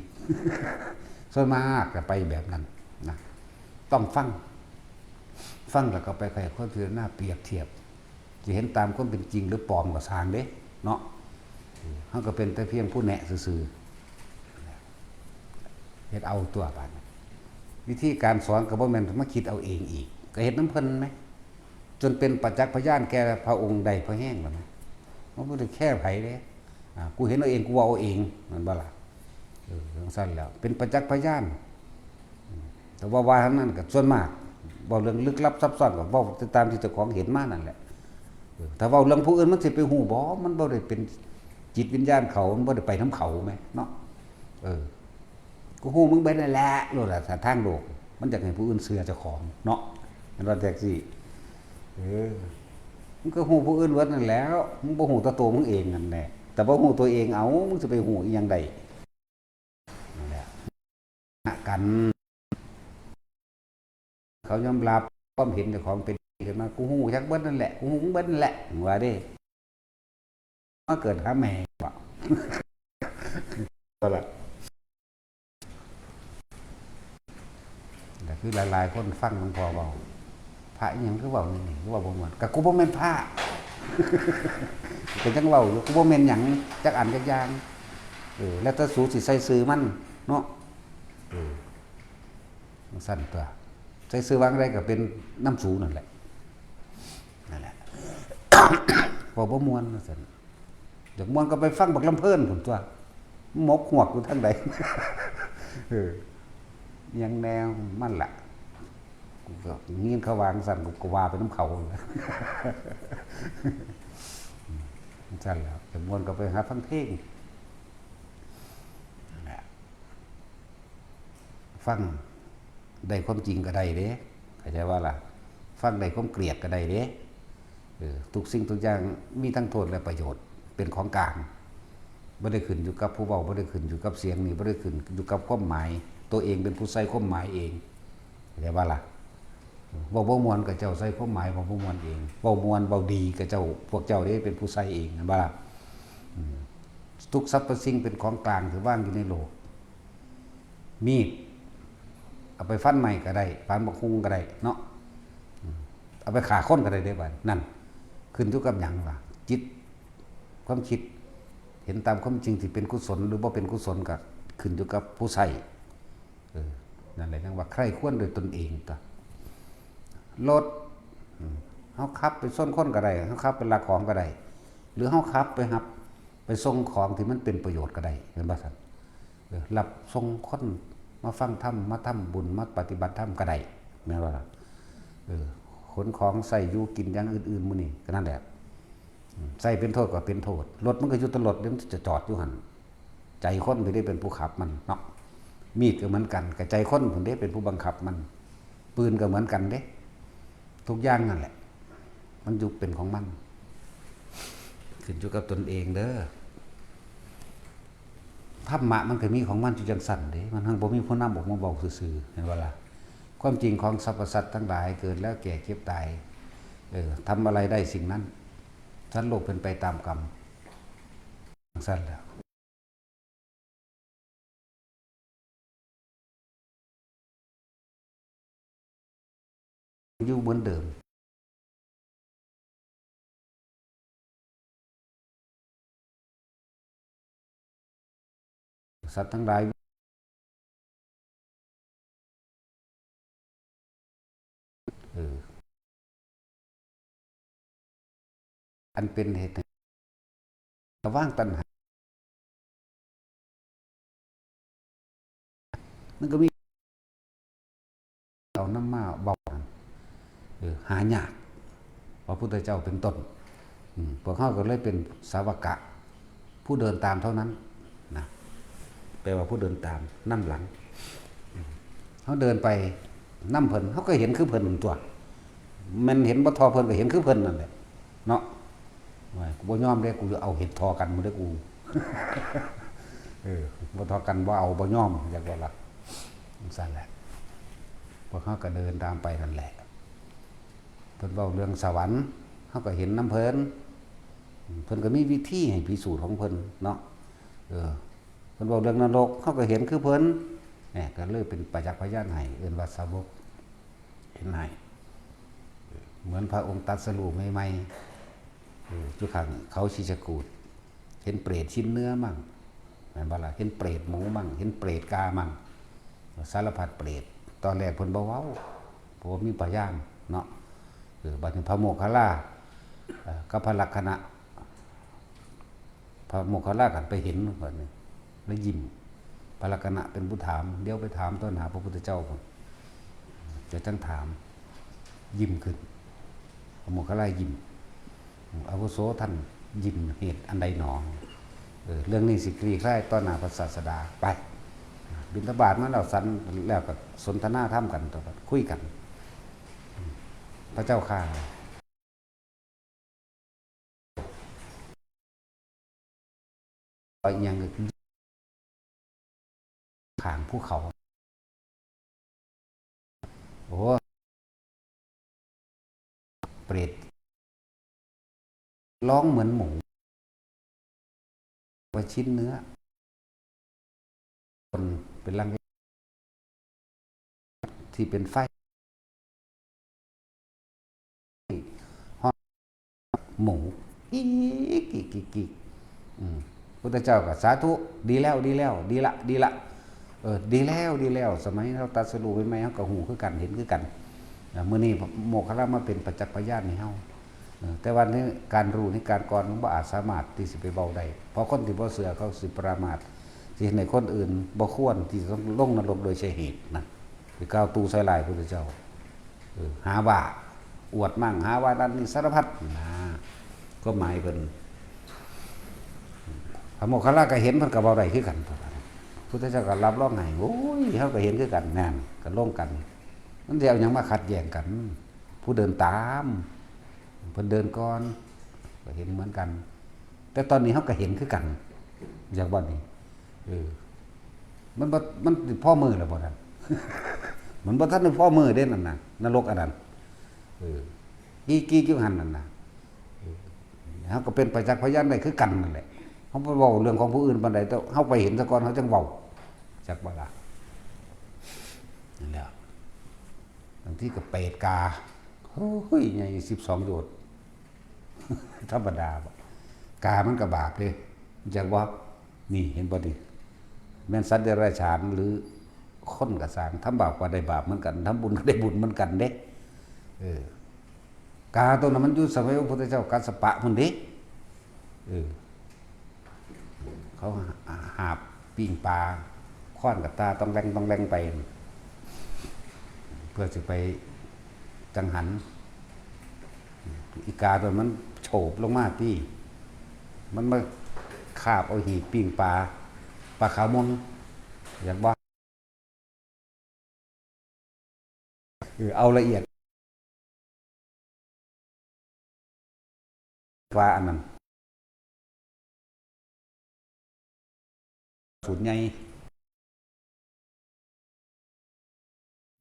S1: ส่วนมากก็ไปแบบนั้นนะต้องฟังแล้วก็ไปใครคนพิจารณาเปรียบเทียบจะเห็นตามความเป็นจริงหรือปลอมก็สร้างเด้เนาะเฮาก็เป็นแต่เพียงผู้แนะซื่อๆเฮ็ดเอาตัวบาดวิธีการสอนก็บ่แม่นมาคิดเอาเองอีกก็เฮ็ดน้ำเพิ่นมั้ยจนเป็นประจักษ์พยานแก่พระองค์ใดพระแห้งแล้วมั้ยบ่ได้แค่ไผเด้กูเห็นเอาเองกูเว้าเอาเองนั่นบ่ล่ะจังซั่นแล้วเป็นประจักษ์พยานแต่ว่าทั้งนั้นก็ส่วนมากเว้าเรื่องลึกลับซับซ้อนก็เว้าตามที่เจ้าของเห็นมานั่นแหละถ้าเว้าเรื่องผู้อื่นมันสิไปฮู้บ่มันบ่ได้เป็นจิตวิญญาณเขามันบ่ได้ไปนำเขาแม่เนาะกูฮู้มึงเป็นนั่นแหละโลดล่ะถ้าทางโลกมันอยากให้ผู้อื่นเชื่อเจ้าของเนาะมันว่าแท็กซี่มึงก็ฮู้ผู้อื่นเบิดนั่นแล้วมึงบ่ฮู้ตัวมึงเองนั่นแหละแต่บ่ฮู้ตัวเองเอามึงสิไปฮู้อีหยังได้นั่นแหละกันเขายอมรับความเห็นเจ้าของเป็นขึ้นมากูฮู้จักเบิดนั่นแหละกูฮู้มึงเบิดนั่นแหละว่าเด้มาเกิดหาแม่บ่ก็ล่ะแต่คือหลายๆคนฟังหลวงพ่อเว้าพระอีหยังคือเว้านี่คือว่าบ่ม่วนก็กูบ่แม่นพระเป็นจังเว้าอยู่กูบ่แม่นหยังจักอันจักอย่างแล้วแต่สูสิใส่ชื่อมันเนาะมันสั่นตัวใส่ชื่อวางได้ก็เป็นน้ำสูนั่นแหละบ่ม่วนว่าซั่นเดี๋ยวม่วนก็ไปฟังบักลำเพิ่นพุ่นตัวหมกหวกอยู่ทางใดยังแนวมันล่ะกูก็ยินเขาวางสั่นกูก็ว่าไปน้ำเขาสั่นแล้วแต่ม่วนก็ไปหาฟังเพลงฟังได้ความจริงก็ได้เด้เข้าใจว่าล่ะฟังได้ความเกลียดก็ได้เด้ทุกสิ่งทุกอย่างมีทั้งโทษและประโยชน์เป็นของกลางบ่ได้ขึ้นอยู่กับผู้เว้าบ่ได้ขึ้นอยู่กับเสียงนี่บ่ได้ขึ้นอยู่กับความหมายตัวเองเป็นผู้ใส่ความหมายเองเข้าใจว่าล่ะเว้าบ่ม่วนก็เจ้าใส่ความหมายของบ่ม่วนเองเว้าม่วนเว้าดีก็เจ้าพวกเจ้านี่เป็นผู้ใส่เองนั่นบ่ล่ะทุกสรรพสิ่งเป็นของกลางที่ว่างอยู่ในโลกมีดเอาไปฟันไม้ก็ได้ฟันบักฮุงก็ได้เนาะเอาไปฆ่าคนก็ได้เด้บัดนั่นขึ้นอยู่กับหยังว่าจิตความคิดเห็นตามความจริงที่เป็นกุศลหรือบ่เป็นกุศลก็ขึ้นอยู่กับผู้ใช้นั่นแหละจังว่าใครควรโดยตนเองตัวรถเฮาขับไปส่งคนก็ได้เฮาขับไปลักของก็ได้หรือเฮาขับไปรับไปส่งของที่มันเป็นประโยชน์ก็ได้เห็นบ่ซั่นรับส่งคนมาฟังธรรมมาทำบุญมาปฏิบัติธรรมก็ได้แม่นบ่ล่ะขนของใส่อยู่กินอย่างอื่นๆมื้อนี้ก็นั่นแหละใส่เป็นโทษก็เป็นโทษรถมันก็อยู่ตลอดเดี๋ยวมันจะจอดอยู่หั่นใจคนไม่ได้เป็นผู้ขับมันเนาะมีดก็เหมือนกันกับใจคนผมได้เป็นผู้บังคับมันปืนก็เหมือนกันเด้ทุกอย่างนั่นแหละมันอยู่เป็นของมันขึ้นอยู่กับตนเองเด้อธรรมะมันก็มีของมันอยู่จังสั่นเด้มันทั้งบ่มีผู้นำออกมาบอกซื่อๆเห็นบ่ล่ะความจริงของสรรพสัตว์ทั้งหลายเกิดแล้วแก่เก็บตายทำอะไรได้สิ่งนั้นชั้นโลกเป็นไปตามกรรมสั่นแล้วอยู่เหมือนเดิม สัตว์ทั้งหลายอันเป็นเหตุระว่างตัณหามันก็มีเอาน้ำมาเบาหายากพระพุทธเจ้าเป็นต้นพวกเขาก็เลยเป็นสาวกะผู้เดินตามเท่านั้นนะแปลว่าผู้เดินตามนั่นหลังเขาเดินไปนั่มเพิ่นเขาก็เห็นคือเพิ่นตัวมันเห็นบ่ทอเพิ่นก็เห็นคือเพิ่นนั่นแหละเนาะกูบ่ยอมเด้กูจะเอาเห็ดทอกันมาได้กูบ่ทอกันบ่เอาบ่ยอมอยากว่าล่ะสั่นแหละพวกเขาก็เดินตามไปนั่นแหละเพิ่นเว้าเรื่องสวรรค์เขาก็เห็นน้ำเพิ่นเพิ่นก็มีวิธีให้พิสูจน์ของเพิ่นเนาะเพิ่นเว้าเรื่องนรกเขาก็เห็นคือเพิ่นเนี่ยก็เลยเป็นประจักษ์พยานให้เอิ้นว่าสาวกเห็นให้เหมือนพระองค์ตรัสรู้ใหม่ๆจุขังเขาชิจกูฏเห็นเปรตชิ้นเนื้อมั่งแม่นบ่ล่ะเห็นเปรตหมูมั่งเห็นเปรตกามั่งสารพัดเปรตตอนแรกเพิ่นบ่เว้าเพราะมีพยานเนาะบัดนี้พระโมคคัลลากับพระลักขณะพระโมคคัลลากันไปเห็นก่อนนี่แล้วยิ้มพระลักขณะเป็นผู้ถามเดี๋ยวไปถามต้นหาพระพุทธเจ้าก่อนจะจังถามยิ้มขึ้นพระโมคคัลลายิ้มอาวุโสท่านยิ้มเหตุอันใดหนอเรื่องนี้สิคลี่คลายต้นหาพระศาสดาไปบิณฑบาตมาแล้วสันแล้วก็สนทนาธรรมกันต่อคุยกันพระเจ้าข้าอย่างขางภูเขาโอ้เปรตร้องเหมือนหมูไปชิ้นเนื้อคนเป็นรังที่เป็นไฟหมูกีกพุทธเจ้าก็สาธุดีแล้วดีแล้วดีละดีละดีแล้วสมัยเราตรัสรู้ใหม่ๆเฮาก็ฮู้คือกันเห็นคือกันมื้อนี้โมคคัลลามาเป็นประจักษ์พยานให้เฮาแต่ว่าในการรู้ในการก่อนมันบ่อาจสามารถที่สิไปเว้าได้เพราะคนที่บ่เชื่อเขาสิปรามาสสิเห็นในคนอื่นบ่ควรที่ต้องลงนรกโดยใช่เหตุนะสิกล่าวตูใส่ร้ายพุทธเจ้าหาว่าอวดมั่งหาว่านั้นนี่สารพัดนะก็หมายเพิ่นพระโมคคัลลาก็เห็นเพิ่นก็เว้าได้คือกันพุทธเจ้าก็รับรองให้โอ้ยเฮาก็เห็นคือกันนั่นก็ลงกันมันสิเอาหยังมาขัดแย้งกัน ผู้เดินตามเพิ่นเดินก่อนก็เห็นเหมือนกันแต่ตอนนี้เฮาก็เห็นคือกันอย่างบ่นี้มันบ่มันพ่อมือแล้วบ่นั่น มันบ่ทันได้พ่อมือเด้นั่นน่ะนรกอันนั้นกี้อยู่หั่นนั่นน่ะเฮาก็เป็นประจักษ์พยานได้คือกันนั่นแหละเฮาบ่เว้าเรื่องของผู้อื่นปานใดแต่เฮาไปเห็นซะก่อนเฮาจังเว้าจักบ่ล่ะนั่นแหละบางทีก็เปรตกาโอ้ยใหญ่12โยชน์ธรรมดาบ่กามันก็บาปเลยจักบ่นี่เห็นบ่นี่แม่นสัตว์เดรัจฉานหรือคนก็สร้างทำบาปก็ได้บาปเหมือนกันทำบุญก็ได้บุญเหมือนกันเด้กาตัวนั้นมันอยู่สมัยพระพุทธเจ้ากัสสปะพุ่นเด้เขาหาบปิ้งปลาค้อนกับตาต้องแรงไปเพื่อจะไปจังหันอีกาตัวมันโฉบลงมาที่มันมาคาบเอาหีบปิ้งปลาขาวมนอย่างว่าเอาละเอียดว่าอันนั้นสูตรใหญ่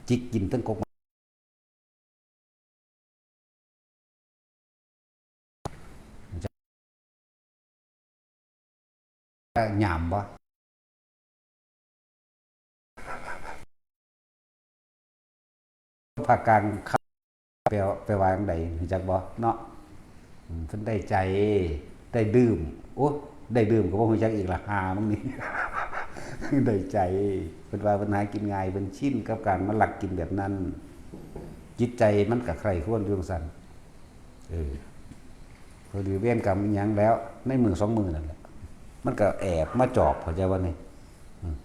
S1: จิกกินตั้งกกหยามบ่ภาคกลางไปวางใดจักบ่เนาะเพิ่นได้ใจได้ดื่มโอ้ได้ดื่มก็บ่ฮู้จักอีกล่ะหามึงนี่ ได้ใจเป็นว่าปัญหากินง่ายเป็นชิ้นกับการมาหลักกินแบบนั้นจิตใจมันกับใครควรดวงสันพอดีเวียนกรรมยังแล้วในมือ2 มือนั่นแหละมันก็แอบมาจอบเข้าใจว่านี่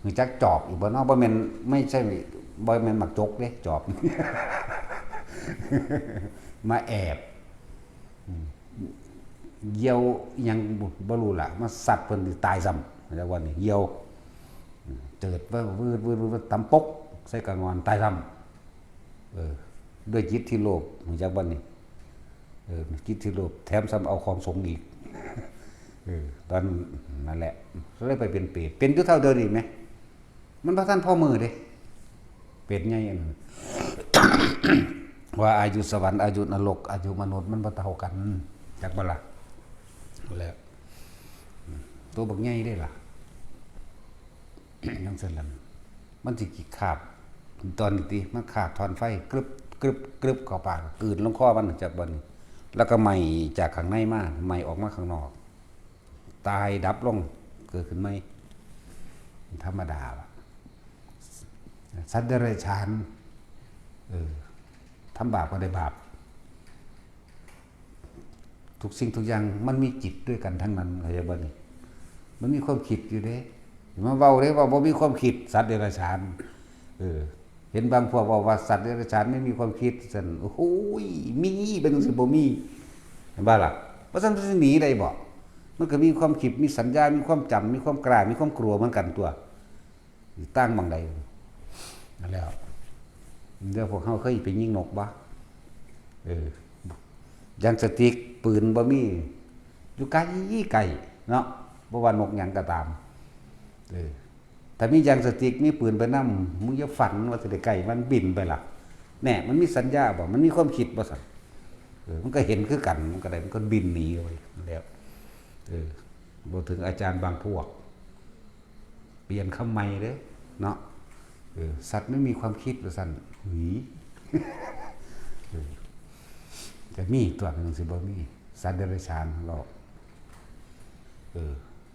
S1: มีจักจอบอีกบ่เนาะบ่แม่นไม่ใช่บ่แม่นมักจกเด้จอบ มาแอบเยี่ยวยังบ่รู้ล่ะมาสัตว์เพิ่นตายซ้ำแล้ววันนี้เยี่ยวเจิดว่าวืดตำปกใส่กระงอนตายซ้ำด้วยจิตที่โลภจากวันนี้จิตที่โลภแถมซ้ำเอาของสงอีกตอนนั่นแหละเลยไปเป็นเปรตเป็นอยู่เท่าเดิมอีกไหมมันพระท่านพ่อมือเด้เป็นไงอันนั้น ว่าอายุสวรรค์อายุนรกอายุมนุษย์มันบ่เท่ากันจักบ่ล่ะแล้วตัวบักใหญ่ได้ล่ะ ยังซั่นล่ะมันสิกี่คาบตอนนี้ติมันขาดถอนไฟกรึบกรึบกรึบเข้าปากกลืนลงคอมันจากบ่นี้แล้วก็ไหม้จากข้างในมาไหม้ออกมาข้างนอกตายดับลงเกิดขึ้นไหมธรรมดาสัตว์เดรัจฉานทำบาปก็ได้บาปทุกสิ่งทุกอย่างมันมีจิตด้วยกันทั้งนั้นเข้าใจบ่นี่มันมีความคิดอยู่เด้มาเว้าเด้ว่าบ่มีความคิดสัตว์เดรัจฉานเห็นบางพวกว่าสัตว์เดรัจฉานไม่มีความคิดซั่นโอ้โหมีเป็นจังซี่บ่มีเห็นบ่ล่ะเพราะฉะนั้นสิหนีได้บ่มันก็มีความคิดมีสัญญามีความจำมีความกล้ามีความกลัวเหมือนกันตัวตั้งบางใดนั่นแล้วเดี๋ยวพวกเขาเคยไปยิงนกบ่ยังสติ๊กปืนบ่มีอยู่ไกลเนาะบ่ว่านกหยังก็ตามถ้ามียางสติ๊กมีปืนไปนำมึงอย่าฝันว่าสิได้ไกลมันบินไปล่ะแน่มันมีสัญญาบ่มันมีความคิดบ่ซั่นมันก็เห็นคือกันมันก็ได้มันก็บินหนีไปแล้วบ่ถึงอาจารย์บางพวกเปลี่ยนคำใหม่เด้เนาะสัตว์ไม่มีความคิดว่าซั่นหวีแต่มีตัวนึงสิบ่มีสัตว์เดรัจฉานเรา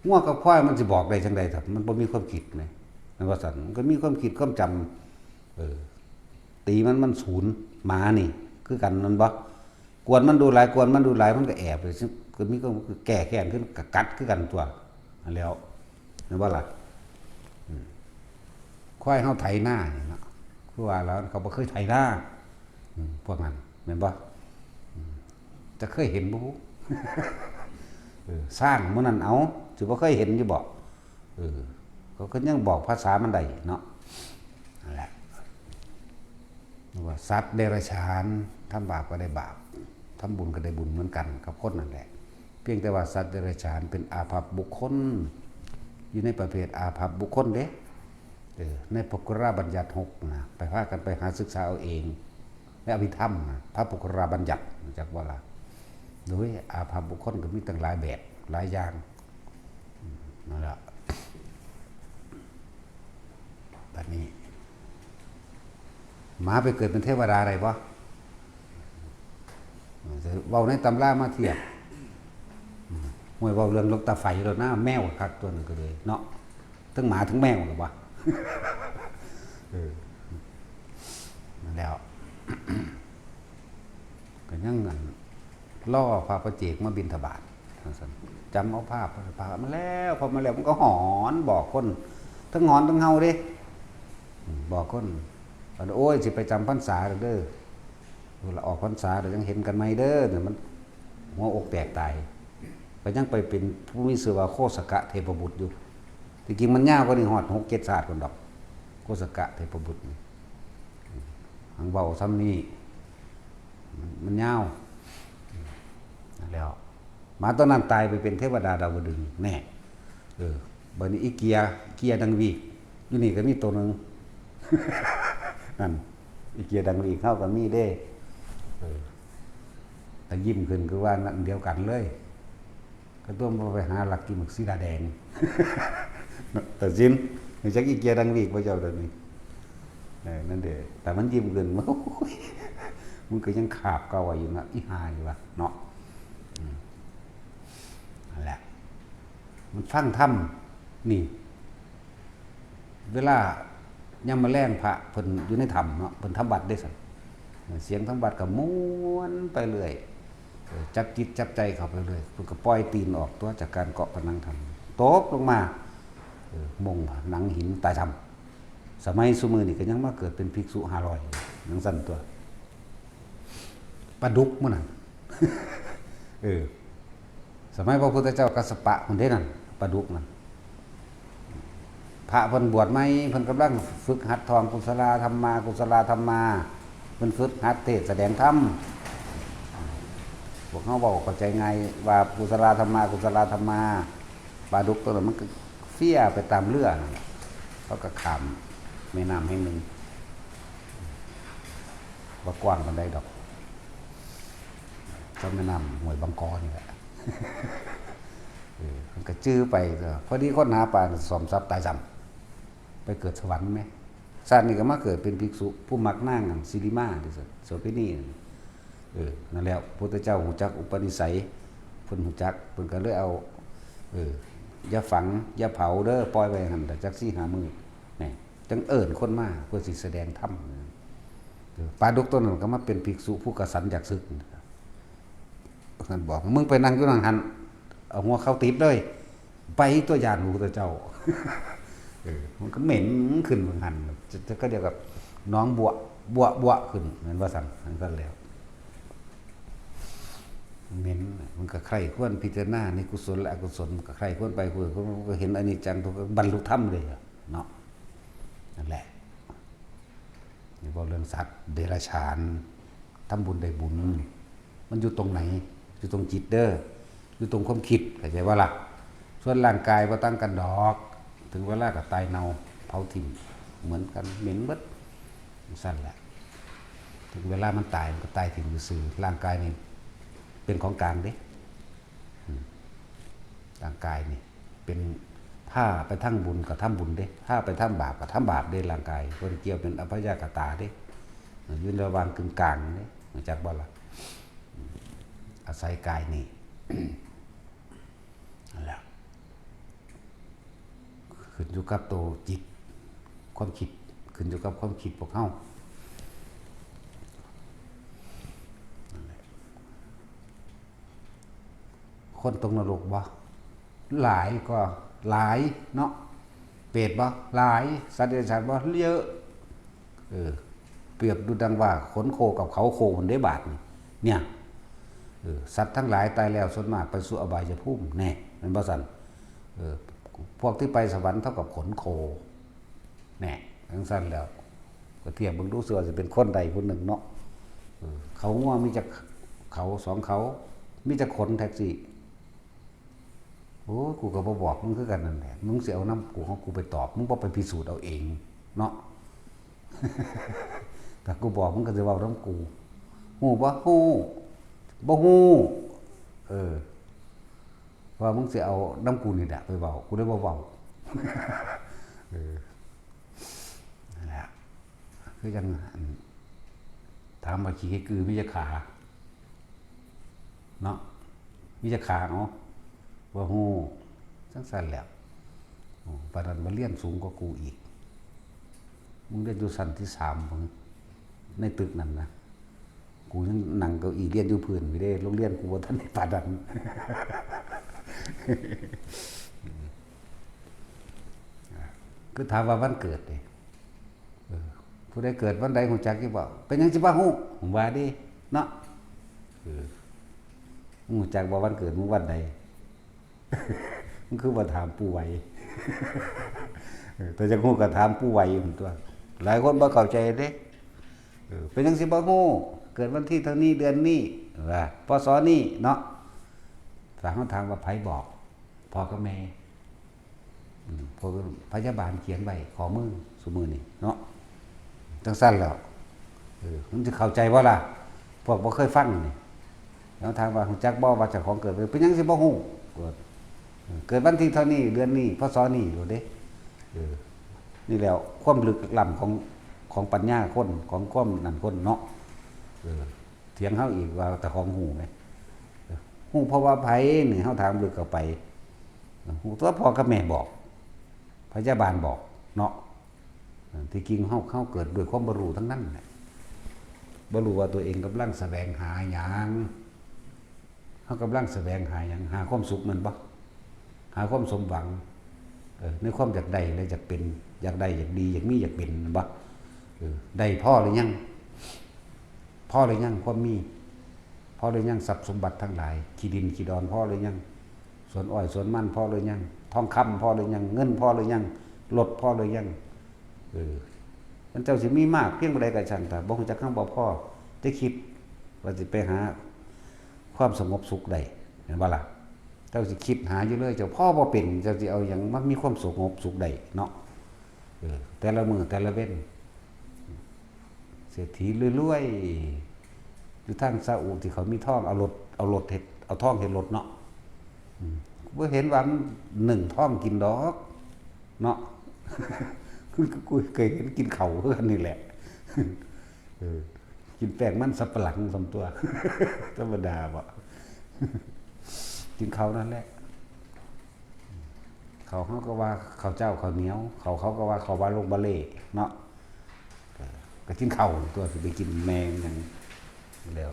S1: งัวกับควายมันสิบอกได้จังได๋ครับมันบ่มีความคิดแหมมันว่าซั่นมันก็มีความคิดความจำตีมันศูนย์หมานี่คือกันมันบ่กวนมันดูหลายมันก็แอบไปซึ่งก็มีก็แก้แค้นขึ้นกัดคือกันตัวนั่นแล้วเห็นบ่ล่ะควายเฮาไถนาเนาะคือว่าแล้วเขาบ่เคยไถนาพวกนั้นแม่นบ่จะเคยเห็นบ่ สร้างมื้อนั้นเอาสิบ่เคยเห็นอยู่บ่เขาก็ยังบอกภาษามันได้เนาะนั่นแหละว่าสัตว์เดรัจฉานทำบาปก็ได้บาปทำบุญก็ได้บุญเหมือนกันกับคนนั่นแหละเพียงแต่ว่าสัตว์เดรัจฉานเป็นอาภัพบุคคลอยู่ในประเภทอาภัพบุคคลเด้ในปุกราบัญญัติ6นะไปพากันไปหาศึกษาเอาเองในอภิธรรมนะพระปุกราบัญญัติจากว่าล่ะโดยอาภัพบุคคลก็มีตั้งหลายแบบหลายอย่างนั่นแหละบัดนี้หมาไปเกิดเป็นเทวดาอะไรบ่เว้าในตำรามาเทียบมวยเว้าเรื่องลูกตาไฟแล้วนะแมวคักตัวนึงก็เลยเนาะทั้งหมาทั้งแมวก็บ่นั่นแล้ว ก็ยังนั่นล่อพระประเจกมาบิณฑบาตจำเอาภาพมาแล้วพอมาแล้วมันก็หอนบอกคนทั้งหอนทั้งเฮาเด้บอกคนโอ้ยสิไปจำพรรษาเด้อเราออกพรรษาเรายังเห็นกันไหมเด้อเนี่ยมันหัวอกแตกตายก็ยังไปเป็นผู้มีชื่อว่าโคสกะเทพบุตรอยู่จริงๆมันยาวกว่านี้ฮอด6-7 ศาสตร์คนดอกโคสกะเทพบุตรหังเบาซ้ำนี้มันยาวแล้วหมาตัวนั้นตายไปเป็นเทวดาดาวดึงส์แน่บัดนี้อีเกียดังวีอยู่นี่ก็มีตัวนึง นั่นอีเกียดังวีเข้ากับมีเด้แต่ยิ้มขึ้นคือว่านั่นเดียวกันเลยก็ต้องไปหาหลักกินหมึกสีดาแดง แต่จิ้มมันจักอีเกียดังวีบ่เจ้าเดี๋ยวนี้นั่นเด้แต่มันยิ้มขึ้นมันมันก็ยังขาบเก่าอยู่นะอีหาอยู่ว่าเนาะนั่นแหละมันฟังธรรมนี่ เวลายังมาแรงพระเพิ่นอยู่ในธรรมเนาะเพิ่นทำบัตรได้สั่นเสียงทำบัตรก็ม้วนไปเรื่อยจับจิตจับใจเข้าไปเลยเพิ่นก็ปล่อยตีนออกตัวจากการเกาะพนังธรรมตกลงมามงหนังหินตายธรรมสมัยซุมื้อนี่ก็ยังมาเกิดเป็นภิกษุ500จังซั่นตัวปลาดุกมื้อนั้นสมัยพระพุทธเจ้ากัสสปะคนเด้นั่นปลาดุกนั่นพระเพิ่นบวชใหม่เพิ่นกำลังฝึกหัดทองกุศลธรรมากุศลธรรมาเพิ่นฝึกหัดเทศแสดงธรรมพวกเฮาเว้าเข้าใจง่ายว่ากุศลธรรมากุศลธรรมาปลาดุกตัวนั้นมันก็เฟี้ยไปตามเรือนั่นเขาก็ข้ามแม่น้ำแห่งหนึ่งบ่กว้างปานใดดอกก็แม่น้ำห้วยบางกอกนี่แหละมันก็จื้อไปพอดีคนหาปลาสอมทรัพย์ตายซ้ำไปเกิดสวรรค์ไหมชาตินี้ก็มาเกิดเป็นภิกษุผู้มักนั่งสิริมาที่สุดโสเภณีนั่นแล้วพระพุทธเจ้าหูจักอุปนิสัยเพิ่นหูจักเพิ่นก็เลยเอาอย่าฝังอย่าเผาเด้อปล่อยไว้หั่นแต่จัก4-5 มื้อนี่จังเอิ้นคนมาเพื่อสิแสดงธรรมปลาดุกตัวนั้นก็มาเป็นภิกษุผู้กสันอยากศึกท่านบอกมึงไปนั่งอยู่นั่งหันเอาหัวเข้าติดเลยไปตัวญาติพระพุทธเจ้ามันก็เหม็นขึ้นเหมือนกันจะก็เดียวกับน้องบัวขึ้นเหมือนว่าสั่งนั่นก็แล้วเหม็นมันก็ใครควรพิจารณาในกุศลและอกุศลมันก็ใครควรไปควรก็เห็นอนิจจังทุกบรรลุธรรมเลยเนาะนั่นแหละนี่บอกเรื่องสัตว์เดรัจฉานทำบุญได้บุญมันอยู่ตรงไหนอยู่ตรงจิตเด้ออยู่ตรงความคิดเข้าใจว่าล่ะส่วนร่างกายบ่ตั้งกันดอกถึงเวลาก็ตายเน่าเผาทิ้งเหมือนกันเหม็นเบิดสั่นแหละถึงเวลามันตายมันก็ตายทิ้งซื่อร่างกายนี่เป็นของกลางเด้ร่างกายนี่เป็นถ้าไปทำบุญก็ทำบุญเด้ถ้าไปทำบาปก็ทำบาปเด้ร่างกายคนเกี่ยวเป็นอภัยกตาเด้อยู่ระหว่างกึ่งกลางเด้รู้จักบ่ล่ะอาศัยกายนี่นั่นแหละขึ้นอยู่กับตัวจิตความคิดขึ้นอยู่กับความคิดพวกเฮาคนตรงนรกบ่หลายก็หลายเนาะเปรตบ่หลายสัตว์เดรัจฉานบ่เยอะเปรียบดูดังว่าขนโคกับเขาโคมันได้บาทเนี่ยสัตว์ทั้งหลายตายแล้วส่วนมากไปสู่อบายภูมิแน่มันบ่ซั่นพวกที่ไปสวรรค์เท่ากับขนโคแน่ทั้งสั้นแล้วก็เทียบเบิ่งดูเสือสิเป็นคนใดคนหนึ่งเนาะเขาง่วงมีจักเขา2เขามีจักขนแท็กซี่โอ้กูก็บ่บอกมึงคือกันนั่นแหละมึงสิเอานำกูของกูไปตอบมึงบ่ไปพิสูจน์เอาเองเนาะแต่กูบอกมึงก็สิเว้านำกูฮู้บ่ฮู้บ่ฮู้ว่ามึงสิเอาน้ำกูนี่แหละไปเว้ากูได้บ่เว้านั่นแหละคือจังถามว่าขี้คือมีจักขาเนาะมีจักขาเนาะว่าฮู้จังซั่นแหละปานนั้นมาเรียนสูงกว่ากูอีกมึงเรียนอยู่ชั้นที่3มึงในตึกนั่นนะกูยังนั่งเก้าอี้เรียนอยู่พื้นไม่ได้โรงเรียนกูบ่ทันได้ปานนั้นคือถามว่าวันเกิดดิผู้ใดเกิดวันใดฮู้จักอยู่บ่เป็นหยังสิบ่ฮู้ผมว่าดิเนาะฮู้จักบ่วันเกิดมึงวันใดมันคือว่าถามปู่ไว้แต่จังฮู้ก็ถามปู่ไว้อยู่ตัวหลายคนบ่เข้าใจเด้เป็นหยังสิบ่ฮู้เกิดวันที่เท่านี้เดือนนี้ว่าพศนี้เนาะถ้าเฮาถามว่าไผบอกพ่อกับแม่พวกพยาบาลเขียนไว้ขอมือซุมื้อนี้เนาะจังซั่นแล้วมันสิเข้าใจบ่ล่ะพวกบ่เคยฟังนี่แล้วถามว่าฮู้จักบ่ว่าเจ้าของเกิดเป็นหยังสิบ่ฮู้เกิดวันที่เท่านี้เดือนนี้พศนี้โลดเด้นี่แล้วความลึกล้ำของปัญญาคนของความนั่นคนเนาะเถียงเฮาอีกว่าแต่ของฮู้ไหมฮู้เพราะว่าไผนี่เฮาถามลึกเข้าไปฮู้ตัวพ่อกับแม่บอกพยาบาลบอกเนาะ ที่จริงเฮาเกิดด้วยความบ่รู้ทั้งนั้นแหละบ่รู้ว่าตัวเองกำลังแสวงหาหยังเฮากำลังแสวงหาหยังหาความสุขนั่นบ่หาความสมหวังในความอยากได้และอยากเป็นอยากได้อยากดีอยากมีอยากเป็นบ่ได้พอหรือยังพอหรือยังความมีพอหรือยังทรัพย์สมบัติทั้งหลายขี้ดินขี้ดอนพอหรือยังสวนอ้อยสวนมันพอหรือยังทองคำพอหรือยังเงินพอหรือยังรถพอหรือยังมันเจ้าสิมีมากเพียงใดก็ช่างแต่บ่ฮู้จักคำบ่พอได้คิดว่าสิไปหาความสงบสุขได้เห็นบ่ล่ะเจ้าสิคิดหาอยู่เลยเจ้าพ่อบ่เป็นเจ้าสิเอาหยังมามีความสงบสุขได้เนาะแต่ละมื้อแต่ละเว้นเศรษฐีรวยๆอยู่ทางซาอุที่เขามีทองเอารถเฮ็ดเอาทองเฮ็ดรถเนาะบ่เห็นว่ามันนึ่งทองกินดอกเนาะกูเคยเห็นกินเข่าเพื่อนนี่แหละกินแป้งมันสับปะหลังสมตัวธรรมดาบ่กินเขานั่นแหละเขาก็ว่าเขาเจ้าเขาเหนียวเขาก็ว่าเขาว่าลงบะเล่เนาะก็กินเข่าตัวสิไปกินแมงอย่างแล้ว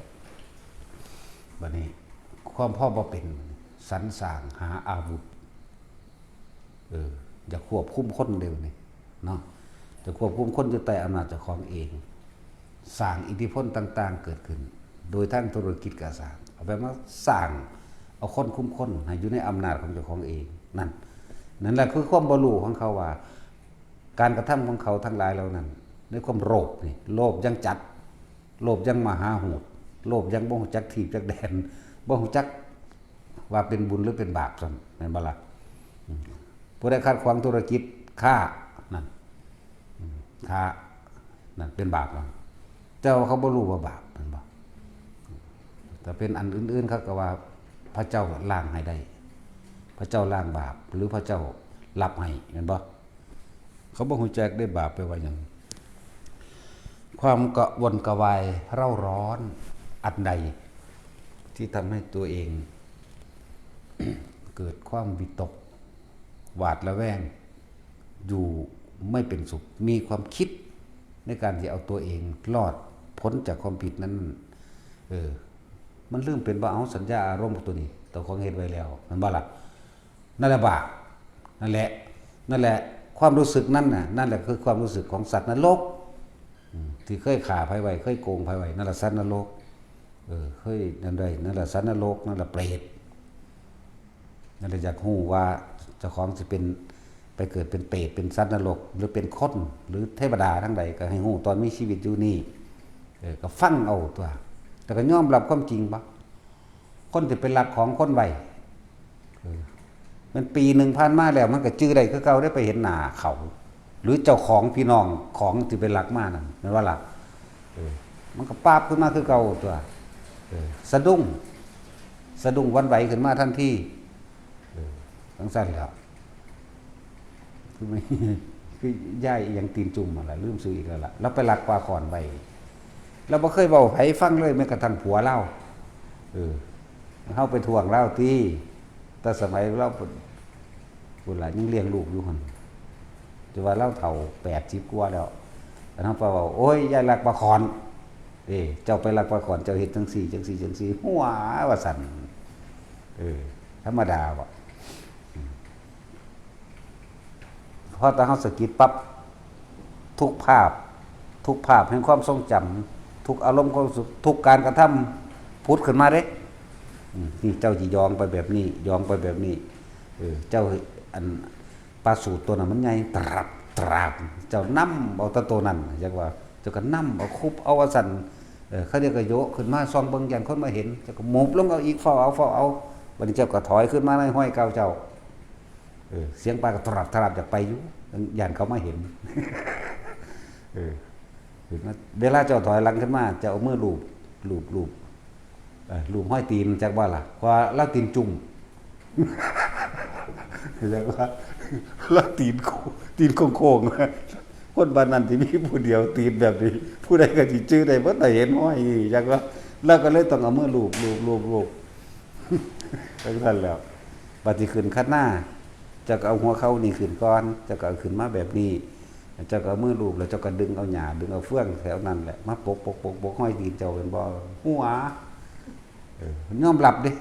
S1: บัดนี้ความพ่อบ่เป็นสรรสร้างหาอาวุธอย่าควบคุมคนเร็วนี่เนาะจะควบคุมคนอยู่ใต้อำนาจเจ้าของเองสร้างอิทธิพลต่างๆเกิดขึ้นโดยทางธุรกิจก็สร้างเอาแบบว่าสร้างเอาคนคุมคนให้อยู่ในอำนาจของเจ้าของเองนั่นแหละคือความบ่รู้ของเขาว่าการกระทำของเขาทั้งหลายเหล่านั้นในความโลภนี่โลภยังจัดโลภยังมหาโหดโลภยังบ่ฮู้จักที่จักแดนบ่ฮู้จักว่าเป็นบุญหรือเป็นบาปซั่นแม่นบ่ล่ะผู้ใดขัดขวางธุรกิจฆ่านั่นเป็นบาปแล้วแต่ว่าเขาบ่รู้ว่าบาปแม่นบ่แต่เป็นอันอื่นๆเขาก็ว่าพระเจ้าล้างให้ได้พระเจ้าล้างบาปหรือพระเจ้ารับให้แม่นบ่เขาบ่ฮู้จักได้บาปไปว่าหยังความกระวนกระวายเร่าร้อนอันใดที่ทำให้ตัวเอง เกิดความวิตกหวาดระแวงอยู่ไม่เป็นสุขมีความคิดในการที่เอาตัวเองรอดพ้นจากความผิดนั้นมันลืมเป็นว่าเอาสัญญาอารมณ์ตัวนี้ตัวของเฮ็ดไว้แล้วมันบ่ล่ะนั่นแหละบาปนั่นแหละความรู้สึกนั่นแหละคือความรู้สึกของสัตว์นรกที่เคยฆ่าไผไว้เคยโกงไผไว้นั่นแหละสัตว์นรกเคยนั่นแหละสัตว์นรกนั่นแหละเปรตนั่นแหละอยากฮู้ว่าเจ้าของสิเป็นไปเกิดเป็นเปรตเป็นสัตว์นรกหรือเป็นคนหรือเทวดาทั้งใดก็ให้ฮู้ตอนมีชีวิตอยู่นี่ก็ฟังเอาตัวแต่ก็ยอมรับความจริงบ่คนที่เป็นหลักของคนไว้มันปีหนึ่งผ่านมาแล้วมันก็จื้อได้คือเก่าได้ไปเห็นหน้าเขาหรือเจ้าของพี่น้องของที่เป็นหลักมานั่นแม่นว่าล่ะมันก็ปราบขึ้นมาคือเก่าตัวสะดุ้งวันไหวขึ้นมาทันทีทั้งสั้นแล้วคือย่ายยังตีนจุ่มอะไรลืมซื้ออีกแล้วล่ะแล้วไปหลักปลาขอนไปเราบ่เคยเบาไผฟังเลยแม้กระทั่งผัวเล่าเข้าไปทวงเล่าที่แต่สมัยเล่าปุ่นหลายยังเลี้ยงลูกอยู่คนจะว่าเล่าเถ่า80กว่าแล้วแต่เขาไปว่าโอ้ยยายหลักปลาขอนเจ้าไปหลักปลาขอนเจ้าเฮ็ดจังซี่หัวว่าสั่นธรรมดาบ่พอตาเฮาสะกิดปั๊บทุกภาพแห่งความทรงจำทุกอารมณ์ความสุขทุกการกระทำพุทธขึ้นมาเด้นี่เจ้าสิยองไปแบบนี้ยองไปแบบนี้เจ้าอันปลาสูตรตัวนั้นมันใหญ่ตราบเจ้านำเอาตัวนั้นจักว่าเจ้าก็นำเอาคุบเอาว่าสั่นเขาเรียกก็โยกขึ้นมาส่องเบิ่งยันคนมาเห็นเจ้าก็หมบลงเอาอีกเฝ้าเอาบัดนี้เจ้าก็ถอยขึ้นมาในห้อยเก่าเจ้าเสียงปลาก็ตราบจากไปอยู่ยันเขามาเห็นเวลาเจ้าถอยหลังขึ้นมาเจ้าเอามือลูบห้อยตีนจากว่าล่ะว่าลากตีนจุ่มจากว่าลากตีนโค้งๆคนบ้านนั้นที่มีผู้เดียวตีนแบบนี้ผู้ใดก็สิชื่อได้บ่ได้เห็นห้อยนี่จากว่าแล้วก็เลยต้องเอามือลูบทั้งนั้นแล้วบัดนี้ขึ้นคันหน้าจะเอาหัวเข้านี่ขึ้นก่อนจะก็เอาขึ้นมาแบบนี้ เจ้าก็มือลูบแล้วเจ้าก็ดึงเอาหญ้าดึงเอาเฟื่องแถวนั้นแหละมาปกห้อยตีนเจ้าเป็นบ่หัวยอมรับดิ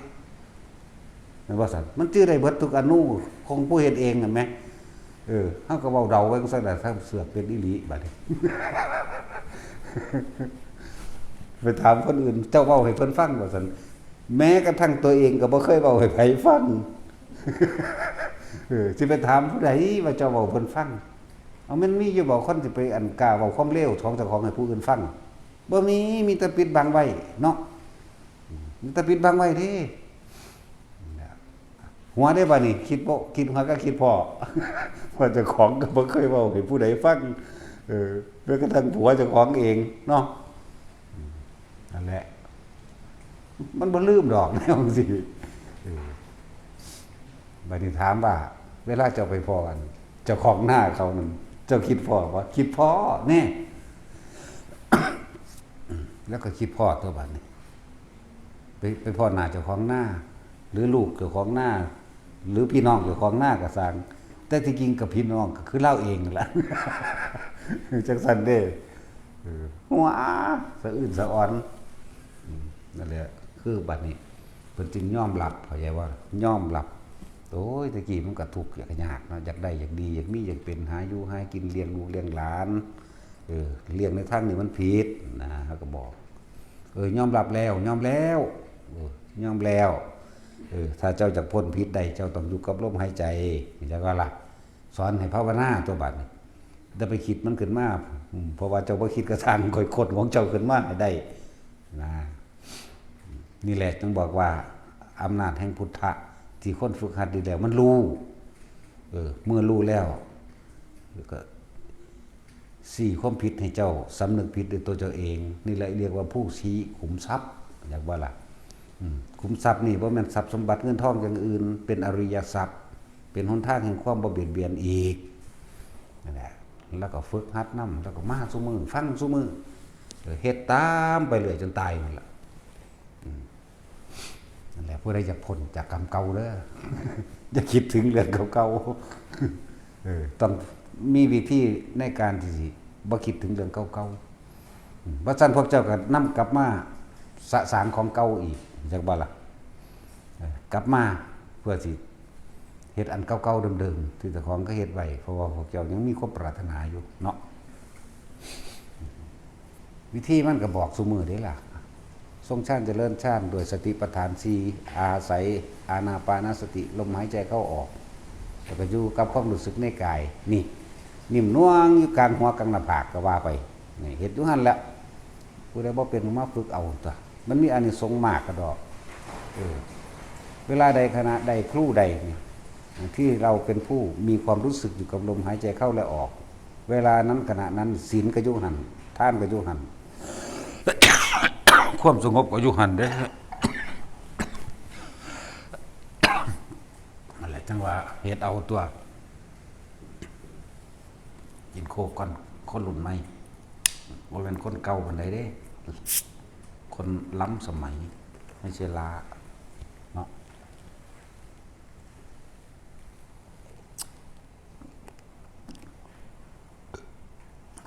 S1: มันว่าซั่นมันจื้อได้เบิดทุกอนุของผู้เฮ็ดเองนั่นแหมเฮาก็เว้าเดาไว้จังซั่นน่ะถ้าเสือกเป็นอีหลีบัดนี้ไปถามคนอื่นเจ้าเว้าให้เพิ่นฟังว่าซั่นแม้กระทั่งตัวเองก็บ่เคยเว้าให้ไผฟังสิไปถามผู้ใดว่าเจ้าเว้าเพิ่นฟังเอามันมีอยู่บ่คนสิไปอันกล้าเว้าความเลวของเจ้าของให้ผู้อื่นฟังบ่มีแต่ปิดบังไว้เนาะมีแต่ปิดบังไว้เด้หัวได้บ่นี่คิดบ่คิดหัวก็คิดพอว่าเจ้าของก็บ่เคยเว้าให้ผู้ใดฟังแม้กระทั่งผัวเจ้าของเองเนาะนั่นแหละมันบ่ลืมดอกแนวจังซี่บัดนี้ถามว่าเวลาเจ้าไปพ้อกันเจ้าของหน้าเขานั่นเจ้าคิดพ้อบ่คิดพ้อแน่ แล้วก็คิดพ้อตัวบัดนี้ไปพ้อหน้าเจ้าของหน้าหรือลูกเจ้าของหน้าหรือพี่น้องเจ้าของหน้าก็สร้างแต่ที่จริงกับพี่น้องก็คือเล่าเองนั่นแหละจังซั่นเด้หัวสะอื้นสะอ่อนนั่นแหละคือบัดนี้เพิ่นจึงยอมรับเข้าใจว่ายอมรับโอ้ยตะกี้มันก็ทุกข์ยากเนาะอยากได้อยากดีอยากมีอยากเป็นหาอยู่หากินเลี้ยงลูกเลี้ยงหลานเลี้ยงในทางนี้มันผิดนะเฮาก็บอกยอมรับแล้วยอมแล้วยอมแล้วถ้าเจ้าจะพ้นผิดใดเจ้าต้องอยู่กับลมหายใจจังว่าล่ะสอนให้ภาวนาตัวบัดนี้ถ้าไปคิดมันขึ้นมาเพราะว่าเจ้าบ่คิดกระทั่งค่อยคดของเจ้าขึ้นมาให้ได้นะนี่แหละต้องบอกว่าอำนาจแห่งพุทธะที่คนฝึกหัดดีแล้วมันรู้เมื่อรู้แล้วก็สี่ความผิดให้เจ้าสำนึกผิดด้วยตัวเจ้าเองนี่แหละเรียกว่าผู้ชี้ขุมทรัพย์อยากว่าล่ะขุมทรัพย์นี่บ่แม่นทรัพย์สมบัติเงินทองอย่างอื่นเป็นอริยทรัพย์เป็นหนทางแห่งความบ่เบียดเบียนอีกนั่นแหละแล้วก็ฝึกหัดนำแล้วก็มาซุมื้อฟังซุมื้อเฮ็ดตามไปเรื่อยจนตายนั่นล่ะนั่นแหละผู้ใดอยากพ้นจากกรรมเก่าเด้อ อย่าคิดถึงเรื่องเก่าๆต้องมีวิธีในการที่สิบ่คิดถึงเรื่องเก่าๆบ่ซั่นพวกเจ้าก็นำกลับมาสะสางของเก่าอีกจักบ่ล่ะกลับมาเพื่อสิเฮ็ดอันเก่าๆเดิมๆที่เจ้าของก็เฮ็ดไว้เพราะว่าพวกเจ้ายังมีความปรารถนาอยู่เนาะวิธีมันก็บอกซุมื้อเด้ล่ะทรงฌานเจริญฌานด้วยสติปัฏฐาน4อาศัยอานาปานสติลมหายใจเข้าออกแล้วก็อยู่กับความรู้สึกในกายนี่นิ่มนวลอยู่กลางหัวกลางหน้าผากก็ว่าไปนี่เฮ็ดอยู่หั่นแหละผู้ใดบ่เป็นมาฝึกเอาตัวมันมีอานิสงส์มากกระดอกเวลาใดขณะใดครู่ใดนี่ที่เราเป็นผู้มีความรู้สึกอยู่กับลมหายใจเข้าและออกเวลานั้นขณะนั้นศีลก็อยู่หั่นทานก็อยู่หั่นความสงบก็อยู่หั่นเด้นั่นแหละจังว่าเฮ็ดเอาตัวกินโคกก่อนคนรุ่นใหม่บ่แม่นคนเก่าปานใดเด้คนล้ำสมัยไม่ใช่ล้าเนาะ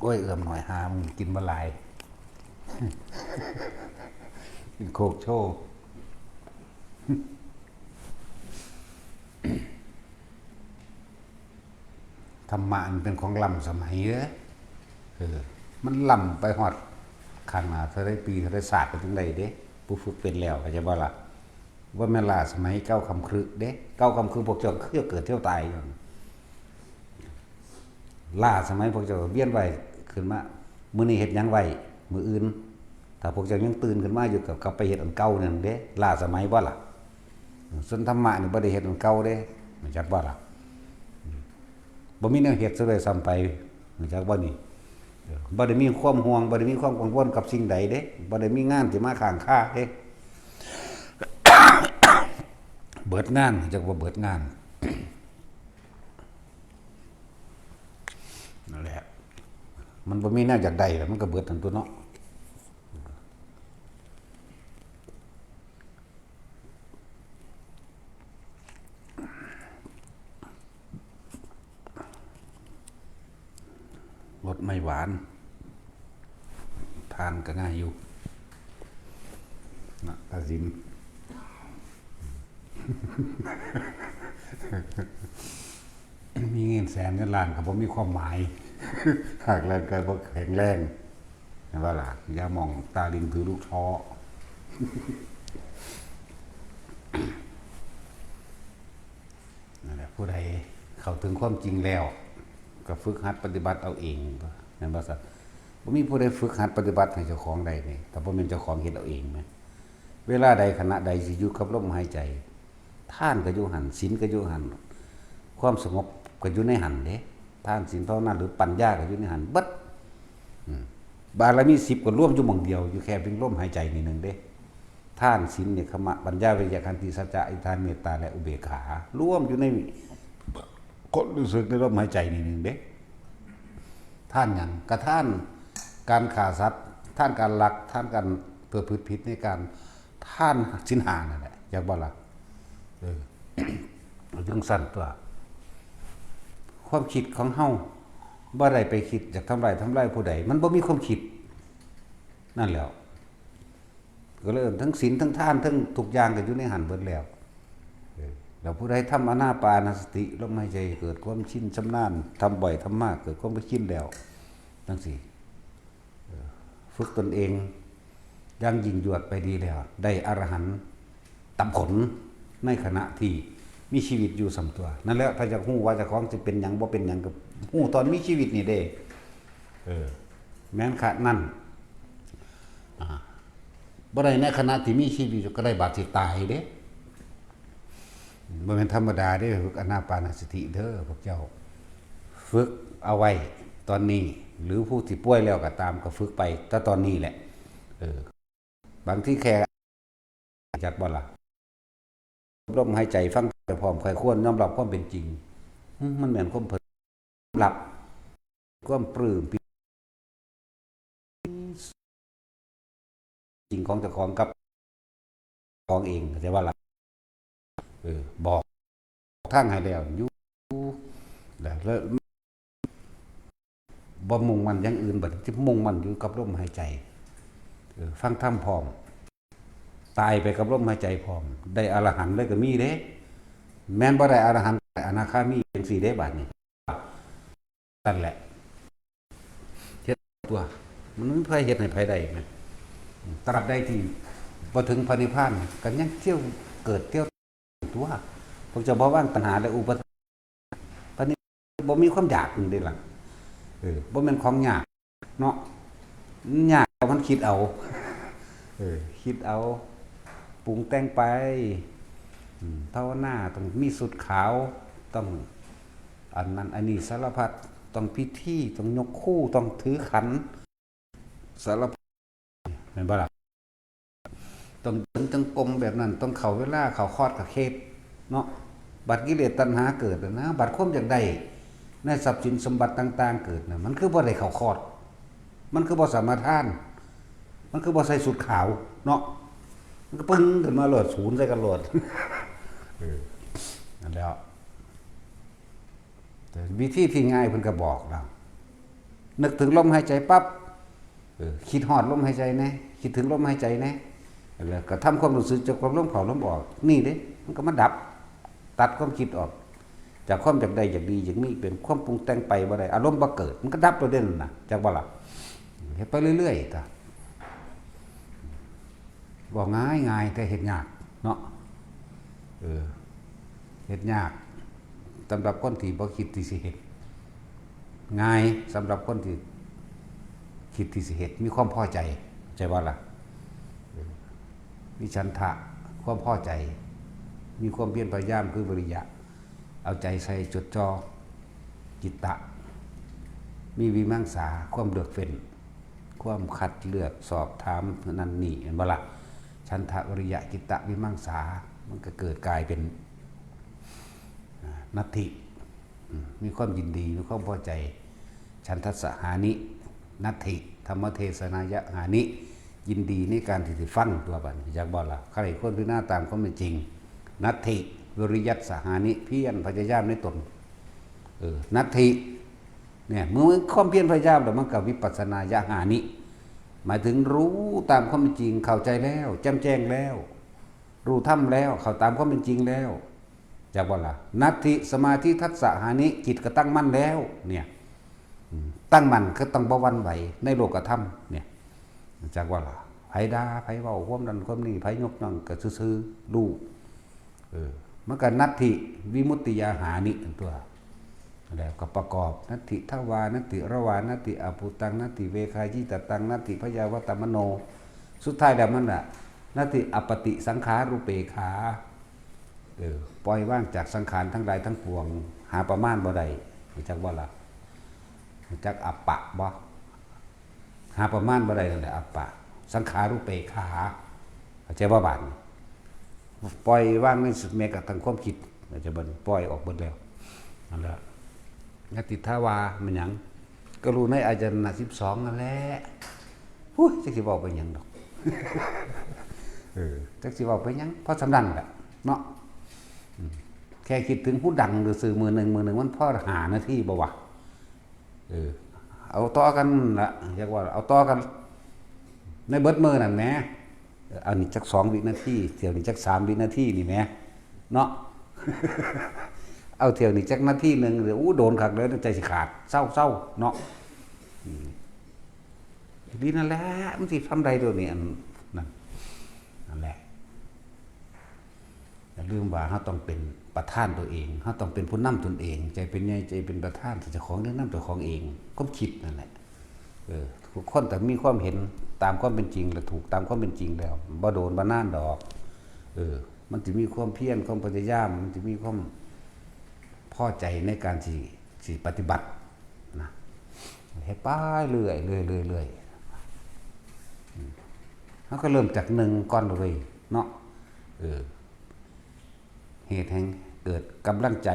S1: โอ้ยเอื้อมหน่อยหามึงกินบ่หลายกินโคกโชว์ธรรมะมันเป็นของล้ำสมัยเด้อมันล้ำไปฮอดข้างหน้าเท่าได้ปีเท่าได้ศาสตร์กันจังได๋เด้ผู้ฝึกเป็นแล้วเข้าใจบ่ล่ะว่าแม่นล่าสมัยเก้าคำครึเด้เก้าคำครึพวกเจ้าคือเกิดเที่ยวตายอยู่ล่าสมัยพวกเจ้าเวียนไว้ขึ้นมามื้อนี้เฮ็ดหยังไว้มื้ออื่นถ้าพวกเจ้ายังตื่นขึ้นมาอยู่กับกลับไปเฮ็ดอันเก่านั่นเด้ล่าสมัยบ่ล่ะส่วนธรรมะนี่บ่ได้เฮ็ดอันเก่าเด้รู้จักบ่ล่ะบ่มีแนวเฮ็ดซะเลยซ้ำไปรู้จักบ่นี่บ่ได้มีความห่วงบ่ได้มีความกังวลกับสิ่งใดเด้บ่ได้มีงานที่มาข้างคาเด้ เบิดงานจักว่าเบิดงานนั่นแหละมันบ่มีแนวอยากได้แล้วมันก็เบิดทั้งตัวเนาะ หวานทานก็ง่ายอยู่นะกสินมีเงินแสนเงินล้านครับผมมีความหมายหากแรงเกินบ่แข็งแรงเห็นว่าล่ะอย่ามองตาลิงถือลูกท้อนั่นแหละผู้ใดเข้าถึงความจริงแล้วก็ฝึกหัดปฏิบัติเอาเองเห็นบ่ซะบ่มีผู้ใดฝึกหัดปฏิบัติให้เจ้าของได้นี่แต่บ่แม่นเจ้าของเฮ็ดเอาเองแม่เวลาใดขณะใดสิอยู่กับลมหายใจท่านก็อยู่หันศีลก็อยู่หันความสงบก็อยู่ในหันเด้ท่านศีลภาวนาหรือปัญญาก็อยู่ในหันเบิดบารมี10ก็รวมอยู่หม่องเดียวอยู่แค่เพียงลมหายใจนี่นึงเด้ท่านศีลเนี่ยขมะปัญญาวิริยะขันติสัจจะอิทานเมตตาและอุเบกขารวมอยู่ในคนรู้สึกในลมหายใจนี่นึงเด้ท่านหยังกระท่านการฆ่าสัตว์ท่านการลักท่านการประพฤติผิดในการท่านศีล5นั่นแหละอยากบ่ล่ะถึงสั่นตัวความคิดของเฮาบ่ได้ไปคิดอยากทำลายผู้ใดมันบ่มีความคิดนั่นแหละก็เลยทั้งศีลทั้งทานทั้งทุกอย่างก็อยู่ในหันเบิดแล้วแล้วผู้ใดทำอานาปานสติลมหายใจเกิดความชินชำนาญทำบ่อยทำมากเกิดความชินแล้วจังซี่ฝึกตนเองยังยิ่งยวดไปดีแล้วได้อรหันต์ตับผลในขณะที่มีชีวิตอยู่สำตัวนั่นแหละถ้าจะฮู้ว่าเจ้าของสิเป็นหยังบ่เป็นหยังก็ฮู้ตอนมีชีวิตนี่เด้แม้นขะนั่นบ่ได้ในขณะที่มีชีวิตก็ได้บาดสิตายเด้บ่แม่นธรรมดาเด้ฝึกอานาปานสติเด้อพวกเจ้าฝึกเอาไว้ตอนนี้หรือผู้ที่ป่วยแล้วก็ตามก็ฝึกไปแต่ตอนนี้แหละบางที่แค่จักบ่ล่ะลมหายใจฟังไปพร้อมใครควรยอมรับความเป็นจริงมันเหมือนความเพิ่นหลับความปลื้มจริงของเจ้าของกับของเองแต่ว่าล่ะบอกทางให้แล้วอยู่แล้วบ่มุ่งมันอย่างอื่นบัดสิมุ่งมันอยู่กับลมหายใจฟังธรรมพร้อมตายไปกับลมหายใจพร้อมได้อรหันต์เลยก็มีเด้แม้นบ่ได้อรหันต์อนาคามีจังซี่เด้บัดนี้นั่นแหละเฮ็ดตัวมันไม่เคยเฮ็ดให้ไผได้นะตราบใดที่บ่ถึงพระนิพพานก็ยังเที่ยวเกิดเที่ยวตัวพวกเจ้าบ่ว่างปัญหาและอุปทานปานนี้บ่มีความอยากนึงเด้ล่ะบ่แม่นของยากเนาะยากมันคิดเอาคิดเอาปรุงแต่งไปภาวนาต้องมีสุดขาวต้องอันนั้นอันนี้สารพัดต้องพิธีต้องยกคู่ต้องถือขันสารพัดแม่นบ่ล่ะต้องเดินจงกรมแบบนั้นต้องเข้าเวลาเข้าคอร์สกับเขตเนาะบัดกิเลสตัณหาเกิดนะบัดความอยากได้ในทรัพย์สินสมบัติต่างๆเกิดนะมันคือบ่ได้เข้าคอร์สมันคือบ่สามารถทานมันคือบ่ใส่สุดขาวเนาะมันก็ปึ้งขึ้นมาโหลดศูนย์ใส่กันโหลดนั่นแล้วแต่วิธีที่ง่ายเพิ่นก็บอกเรานึกถึงลมหายใจปั๊บคิดฮอดลมหายใจแน่คิดถึงลมหายใจแน่แล้วก็ทำความรู้สึกจากความลมเข้าลมออกนี่เด้มันก็มาดับตัดความคิดออกจากความอยากได้อยากดีอยากมีเป็นความปรุงแต่งไปบ่ได้อารมณ์บ่เกิดมันก็ดับตัวเด่นน่ะจักบ่ล่ะเฮ็ดไปเรื่อยๆตาบอกง่ายๆแต่เฮ็ดยากเนาะเฮ็ดยากสำหรับคนที่บ่คิดที่สิเฮ็ดง่ายสำหรับคนที่คิดที่สิเฮ็ดมีความพอใจใจว่าล่ะมีฉันทะความพอใจมีความเพียรพยายามคือวิริยะเอาใจใส่จดจ่อจิตตะมีวิมังสาความเลือกเฟ้นความคัดเลือกสอบถามนั่นนี่เห็นบ่ล่ะฉันทะวิริยะจิตตะวิมังสามันก็เกิดกลายเป็นนัตถิมีความยินดีมีความพอใจฉันทัสสหานินัตถิธรรมเทศนายะหานิยินดีในการที่จะฟังตัวบัดนี้จากบ่ล่ะใครคนที่หน้าตามความเป็นจริงนัตถิวิริยัตสหานิเพียรพยายามในตนนัตถิ เนี่ยเมื่อความเพียรพยายามแล้วมันก็วิปัสสนายะหานิหมายถึงรู้ตามความเป็นจริงเข้าใจแล้วแจ่มแจ้งแล้วรู้ธรรมแล้วเข้าตามความเป็นจริงแล้วจากว่าล่ะนัตถิสมาธิทัสสะหานิจิตก็ตั้งมั่นแล้วเนี่ยตั้งมั่นก็ต้องบ่หวั่นไหวในโลกธรรมเนี่ยจากว่าล่ะไผด่าไผเว้าความนั้นความนี้ไผยกย่องก็ซื่อๆรู้มันก็นัตถิวิมุตติยาหานิตัวแล้วก็ประกอบนัตถิทวานัตถิระวานัตถิอภูตังนัตถิเวคายิตตังนัตถิพยาวตมโนสุดท้ายแล้วมันน่ะนัตถิอปฏิสังขารุเปขาปล่อยว่างจากสังขารทั้งหลายทั้งปวงหาประมาณบ่ได้จักว่าล่ะจักอัปปะบ่หาประมาณบ่ได้นั่นแหละอัปปะสังขารุเปขาเข้าใจบ่บาดปล่อยว่างในสุดแม้กระทั่งความคิดจะบ่ปล่อยออกหมดแล้วนั่นแหละนัตถิทวามันหยังก็รู้ในอายตนะ12นั่นแหละฮู้จักสิเว้าไปหยังดอกจักสิเว้าไปหยังเพราะสำนันแหละเนาะแค่คิดถึงผู้ดังหรือสื่อมือหนึ่งมันพอหานาทีบ่วะเอาต่อกันละเรียกว่าเอาต่อกันในเบิดมือนั่นแหมเอานี่จัก2 วินาทีเที่ยวนี้จัก3 วินาทีนี่แหมเนาะเอาเที่ยวนี้จักนาทีนึงเดี๋ยวโดนคักเลยใจสิขาดเศร้าเนาะดีนั่นแหละมันสิทำใดตัวนี้นั่นแหละอย่าลืมว่าเราต้องเป็นประธานตัวเองเราต้องเป็นผู้นำตนเองใจเป็นใหญ่ใจเป็นประธานเจ้าของเรื่องนำตัวของเองก็คิดนั่นแหละทุกคนแต่มีความเห็นตามความเป็นจริงและถูกตามความเป็นจริงแล้วบ่โดนบ่น่านดอกมันจะมีความเพียรความพยายามมันจะมีความพอใจในการที่ปฏิบัตินะให้ป้ายเรื่อยเขาก็เริ่มจาก1ก่อนเลยเนาะเหตุแห่งเกิดกำลังใจ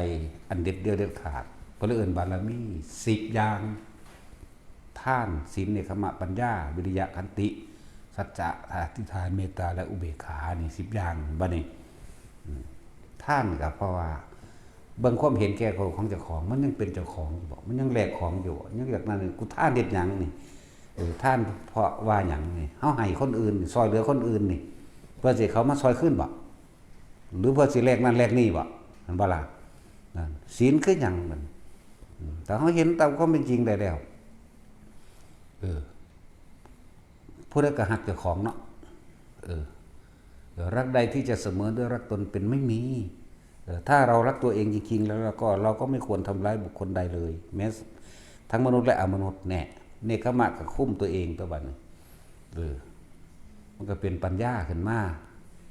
S1: อันเด็ดเดียวเด็ดขาดเพราะเอิ้นบารมี10อย่างท่านศีลเนกขมะปัญญาวิริยะขันติสัจจะอธิษฐานเมตตาและอุเบกขานี่10อย่างบัดนี้ท่านก็เพราะว่าเบิ่งความเห็นแก่ของเจ้าของมันยังเป็นเจ้าของอยู่บ่มันยังแลกของอยู่ยังอยากนั้นกูท่านเฮ็ดหยังนี่ท่านเพราะว่าหยังนี่เฮาให้คนอื่นซอยเหลือคนอื่นนี่เพื่อสิเขามาซอยขึ้นบ่หรือเพื่อสิแลกนั่นแลกนี่บ่มันบ่ล่ะนั่นศีลคือหยังมันแต่เฮาเห็นตามความเป็นจริงได้แล้วผู้ใดก็ฮักเจ้าของเนาะรักใดที่จะเสมอด้วยรักตนเป็นไม่มีถ้าเรารักตัวเองจริงๆแล้วเราก็ไม่ควรทำร้ายบุคคลใดเลยแม้ทั้งมนุษย์และอมนุษย์แน่เนกขมะก็คุ้มตัวเองตัวบัดนี้มันก็เป็นปัญญาขึ้นมา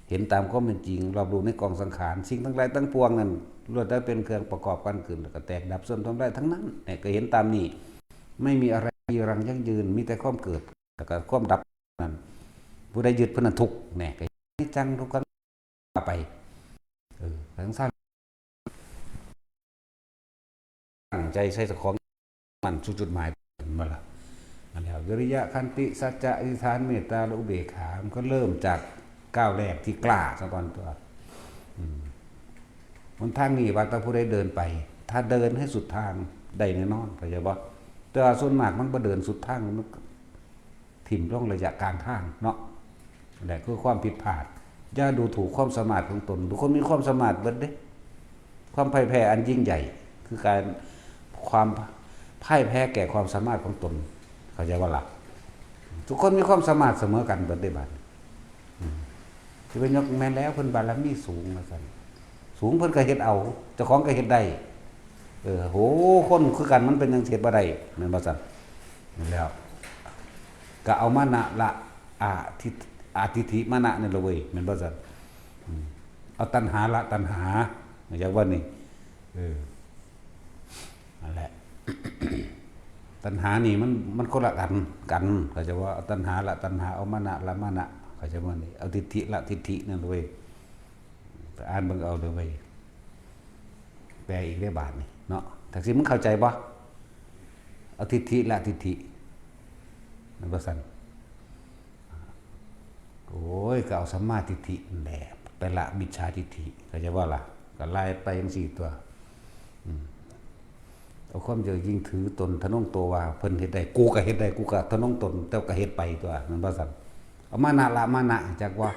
S1: เห็นตามความเป็นจริงรอบรู้ในกองสังขารสิ่งทั้งหลายทั้งปวงนั้นล้วนแต่เป็นเครื่องประกอบกันขึ้นแล้วก็แตกดับส่วนทำลายทั้งนั้นเนี่ยก็เห็นตามนี้ไม่มีอะไรยีรังยั่งยืนมีแต่ความเกิดแล้วก็ความดับนั้นผู้ใดยึดเพิ่นนั้นทุกข์แน่ก็นิจจังทุกขังไปทั้งสร้างใจใส่เจ้าของมันสู่จุดหมายมาละนั่นแล้ววิริยะขันติสัจจะอธิษฐานเมตตาและอุเบกขามันก็เริ่มจากก้าวแรกที่กล้าซะก่อนตัวบนทางนี้ว่าถ้าผู้ใดเดินไปถ้าเดินให้สุดทางได้แน่นอนเข้าใจบ่แต่ส่วนมากมันบ่เดินสุดทางมันถิ่มลงระยะกลางทางเนาะนั่นแหละคือความผิดพลาดอย่าดูถูกความสามารถของตนทุกคนมีความสามารถเบิดเด้ความพ่ายแพ้อันยิ่งใหญ่คือการความพ่ายแพ้แก่ความสามารถของตนเข้าใจว่าล่ะทุกคนมีความสามารถเสมอกันเบิดได้บัดสิเป็นยกแม่นแล้วเพิ่นบารมีสูงว่าซั่นสูงเพิ่นก็เฮ็ดเอาเจ้าของก็เฮ็ดได้โหคนคือกันมันเป็นจังซี่บ่ได้แม่นบ่ซั่นนั่นแล้วก็เอามานะละอาทิฐิมานะนี่ล่ะเว้ยแม่นบ่ซั่นเอาตัณหาละตัณหาอย่างว่านี่นั่นแหละ ตัณหานี่มันคนละกันเขาจะว่าเอาตัณหาละตัณหาเอามานะละมานะเขาจะว่านี่เอาทิฏฐิละทิฏฐินั่นเลยไปอ่านเบิ่งเอาเลยเว้ยแปลอีกได้บาทนี่เนาะถ้าสิมึงเข้าใจบ่เอาทิฏฐิละทิฏฐินั่นบ่ซั่นโอ้ยก็เอาสัมมาทิฏฐินั่นแหละไปละมิจฉาทิฏฐิเขาจะว่าล่ะก็ไล่ไปจังซี่ตัว เอาความเจอยิ่งถือตนทะนงตัวว่าเพิ่นเฮ็ดได้กูก็เฮ็ดได้กูก็ทะนงตนแต่ก็เฮ็ดไปตัวมันบ่ซั่นเอามานะละมานะจักว่า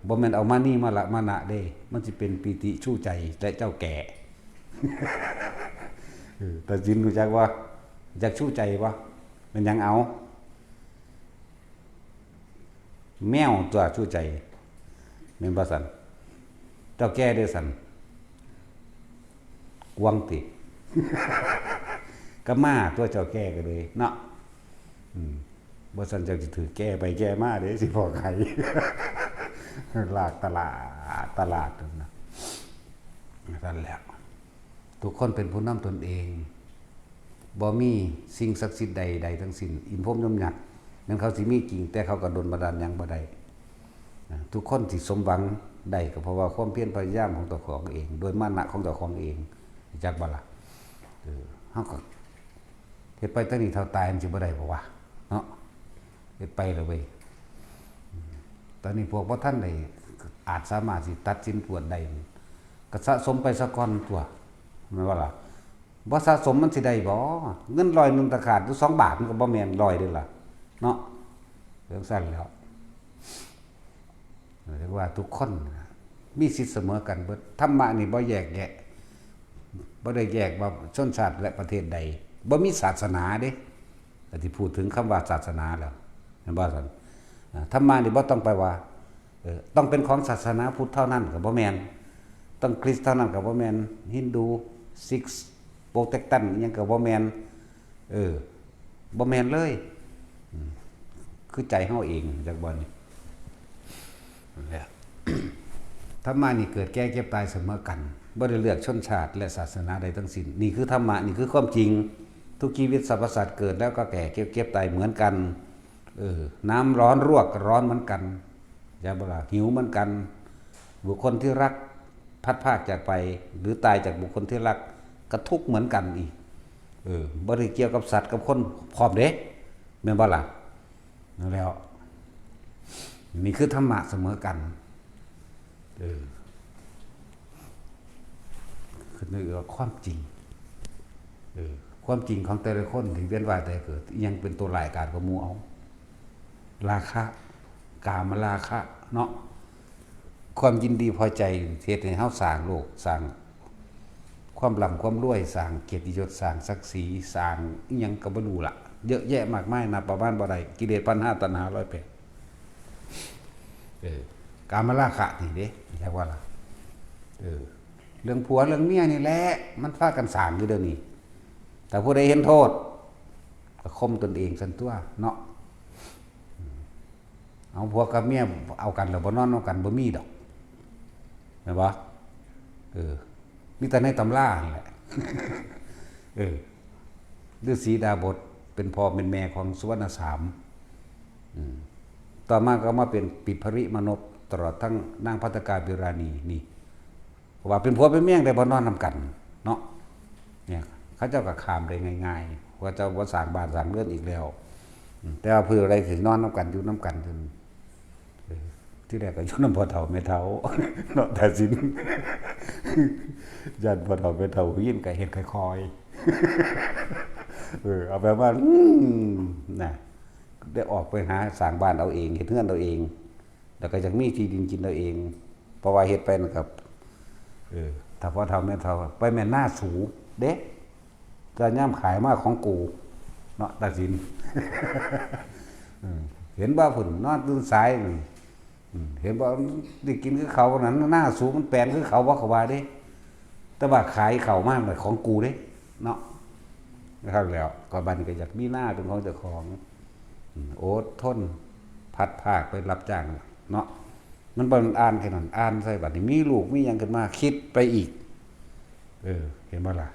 S1: บ่แม่นเอามานี่มาละมานะเด้มันสิเป็นปีติชูใจและเจ้าแก่แต่จินรู้จักว่าจักชูใจบ่มันยังเอาแมวตัวชูใจแม่นบ่ซั่นเจ้าแก่เด้อซั่นกวางติก็มาตัวเจ้าแก่ก็เลยเนาะบ่ซั่นเจ้าสิถือแก่ไปแก่มาเด้สิพอไข่ลากตลาดนั่นนะนั่นแหละทุกคนเป็นผู้นำตนเองบ่มีสิ่งศักดิ์สิทธิ์ใดๆทั้งสิ้นอินพรหมยมยักษ์นั้นเขาสิมีจริงแต่เขาก็ดลบันดาลหยังบ่ได้ทุกคนที่สมหวังได้ก็เพราะว่าความเพียรพยายามของตัวของเองโดยมานะของตัวของเองจักบ่ล่ะเฮาก็เฮ็ดไปตั้งนี้เท่าตายมันสิบ่ได้บ่วะเนาะเฮ็ดไปแล้วเว้ยตอนนี้พวกบ่ทันได้อาจสามารถสิตัดสินปวดได้ก็สะสมไปซะก่อนตัวแม่นบ่ล่ะบ่สะสมมันสิได้บ่เงิน100นึงตะขาดอยู่2 บาทมันก็บ่แม่น100เด้อล่ะเนาะเรื่องสั้นแล้วเรียกว่าทุกคนมีสิทธิ์เสมอกันเบิดธรรมะนี่บ่แยกแยะบ่ได้แยกว่าชนชาติและประเทศใดบ่มีศาสนาเด้แต่ที่พูดถึงคำว่าศาสนาแล้วเห็นบ่ซั่นธรรมะนี่บ่ต้องไปว่าต้องเป็นของศาสนาพุทธเท่านั้นก็บ่แม่นต้องคริสต์เท่านั้นก็บ่แม่นฮินดูซิกโปรเตสแตนต์อิหยังก็บ่แม่นบ่แม่นเลยคือใจเฮาเองจักบ่นี่นั่นแหละธรรมะนี่เกิดแก่เก็บตายเสมอกันบ่ได้เลือกชนชาติและศาสนาใดทั้งสิ้นนี่คือธรรมะนี่คือความจริงทุกชีวิตสรรพสัตว์เกิดแล้วก็แก่เก็บตายเหมือนกันน้ำร้อนรวกร้อนเหมือนกันอย่าบ่ล่ะหิวเหมือนกันบุคคลที่รักพัดพรากจากไปหรือตายจากบุคคลที่รักก็ทุกข์เหมือนกันอีกบ่ได้เกี่ยวกับสัตว์กับคนพร้อมเด้แม่นบ่ล่ะนั่นแล้วนี่คือธรรมะเสมอกันคือนึกว่าความจริงความจริงของแต่ละคนที่เวียนว่ายแต่เกิดยังเป็นตัวหลายการกับหมู่เอาราคะกามราคะเนาะความยินดีพอใจเฮ็ดให้เฮาสร้างโลกสร้างความร่ำความรวยสร้างเกียรติยศสร้างศักดิ์ศรีสร้างอิหยังก็บ่รู้ล่ะเยอะแยะมากมายนับประมาณบ่ได้กิเลสปัญหาตัณหา108กามราคะนี่เด้เรียกว่าล่ะเรื่องผัวเรื่องเมียนี่แหละมันพากันสร้างอยู่เดี๋ยวนี้แต่ผู้ใดเห็นโทษก็ข่มตนเองซั่นตัวเนาะเอาผัวกับเมียเอากันแล้วบ่นอนเอากันบ่มีดอกแม่นบ่มีแต่ในตำรานั่นแหละฤาษีดาบทเป็นพ่อเป็นแม่ของสุวรรณสามต่อมาก็มาเป็นปิภริมนุษย์ตลอดทั้งนางภัตตกาบิราณีนี่ว่าเป็นผัวเป็นเมียได้บ่นอนนำกันเนาะเนี่ยเขาเจ้าก็ข้ามได้ง่ายๆว่าเจ้าบ่สร้างบ้านสร้างเรือนอีกแล้วแต่ว่าเพื่ออะไรถึงนอนนำกันอยู่นำกันจนที่แรกก็อยู่นำพ่อเฒ่าแม่เฒ่าเนาะแต่สินญาติพ่อเฒ่าแม่เฒ่ายินก็เฮ็ดค่อยๆเอาแบบว่าน่ะได้ออกไปหาสร้างบ้านเอาเองเฮ็ดเรือนเอาเองแล้วก็จักมีที่ดินกินเอาเองเพราะว่าเฮ็ดไปนั่นครับถ้าพ่อเฒ่าแม่เฒ่าไปแม่นหน้าสูเด้จะย่ำขายมาของกูเนาะตัดสินเห็นว่าผุ่นนอนตื่นสายเห็นว่าได้กินคือเขานั้นหน้าสูงมันแปลนคือเขาว่าเขาว่าเด้แต่ว่าขายเขามากเลยของกูเด้เนาะนะครับแล้วก็บัดนี้ก็อยากมีหน้าเป็นของเจ้าของโอดทนพัดภาคไปรับจ้างเนาะมันบ่อ่านแค่นั้นอ่านใส่บัดนี้มีลูกมีหยังขึ้นมาคิดไปอีกเห็นบ่ล่ะ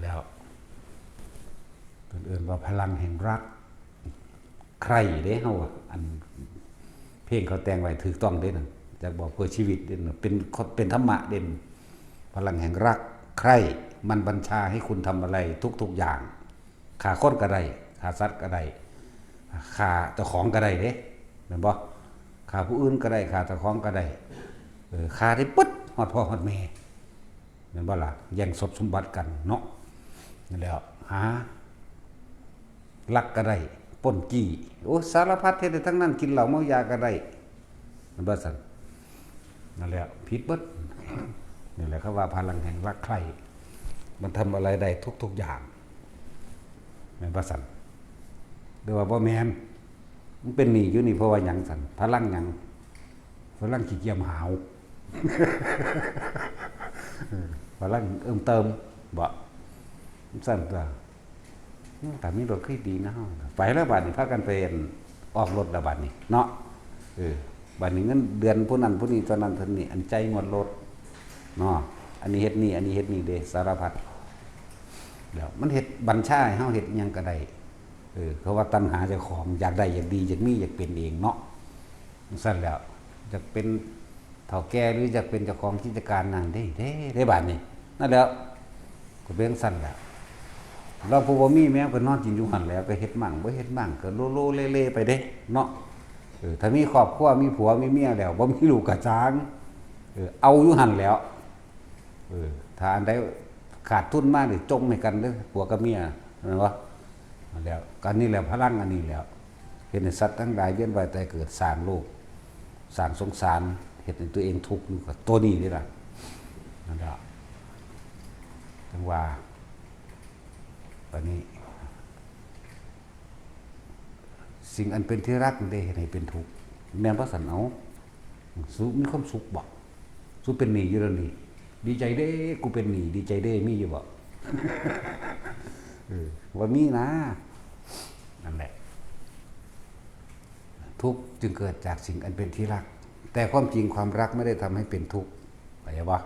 S1: แล้วเอิ้นว่าพลังแห่งรักใครเด้เฮาอันเพลงเขาแต่งไว้ถูกต้องเด้นั่นจะบอกเพื่อชีวิตเด่นเป็นธรรมะเด่นพลังแห่งรักใครมันบัญชาให้คุณทำอะไรทุกๆอย่างฆ่าคนก็ได้ฆ่าสัตว์ก็ได้ฆ่าเจ้าของก็ได้เด้แม่นบ่ฆ่าผู้อื่นก็ได้ฆ่าเจ้าของก็ได้ฆ่าได้ปึ๊ดฮอดพ่อฮอดแม่ เห็นบ่ล่ะแย่งทรัพย์สมบัติกันเนาะนั่นแหละหาลักก็ได้ปล้นจี้โอ้สารพัดเฮ็ดได้ทั้งนั้นกินเหล้าเมายาก็ได้มันบ่ซั่นนั่นแหละผิดเบิดนี่แหละเขาว่าพลังแห่งรักใคร่มันทำอะไรได้ทุกอย่างแม่นบ่ซั่นหรือว่าบ่แม่นมันเป็นหนี้อยู่นี่เพราะว่าหยังซั่นพลังหยังพลังขี้เกียจหาวพลังเติมบ่ซั่นตัวแต่มีรถคือดีนะไปแล้วบัดนี้พากันไปออกรถแล้วบัดนี้เนาะบัดนี้เงินเดือนผู้นั้นผู้นี้ตอนนั้นเท่านี้อันใจงวดรถเนาะอันนี้เฮ็ดนี่อันนี้เฮ็ดนี่เด้สารพัดเดี๋ยวมันเฮ็ดบัญชาให้เฮาเฮ็ดหยังก็ได้เขาว่าตัณหาเจ้าของอยากได้อยากดีอยากมีอยากเป็นเองเนาะซั่นแล้วจะเป็นเฒ่าแก่หรืออยากเป็นเจ้าของกิจการนั่นได้บัดนี้นั่นแล้วก็เป็นซั่นแล้วเราผู้บ่มีแม้ก็นอนกินอยู่หั่นแล้วก็เฮ็ดมั่งบ่เฮ็ดมั่งก็โลๆเล่ๆไปเด้เนาะถ้ามีครอบครัวมีผัวมีเมียแล้วบ่มีลูกก็จางเอาอยู่หั่นแล้วถ้าอันใดขาดทุนมากนี่จมให้กันเด้อผัวกับเมียนั่นวะแล้วกันนี่แหละพลังอันนี้แล้วเฮ็ดให้สัตว์ทั้งหลายเวียนว่ายตายเกิดสร้างโลกสร้างสงสารเฮ็ดให้ตัวเองทุกข์อยู่กับตัวนี้นี่ล่ะนั่นแหละจังว่าวันนี้สิ่งอันเป็นที่รักได้ให้เป็นทุกข์แม่นบ่ซั่นเอาสู้มีความสุขบ่สู้เป็นหนี้อยู่แล้วนี่ดีใจเด้กูเป็นหนี้ดีใจเด้มีอยู่บ่ว่ามีนะนั่นแหละทุกข์จึงเกิดจากสิ่งอันเป็นที่รักแต่ความจริงความรักไม่ได้ทำให้เป็นทุกข์เข้าใจบ่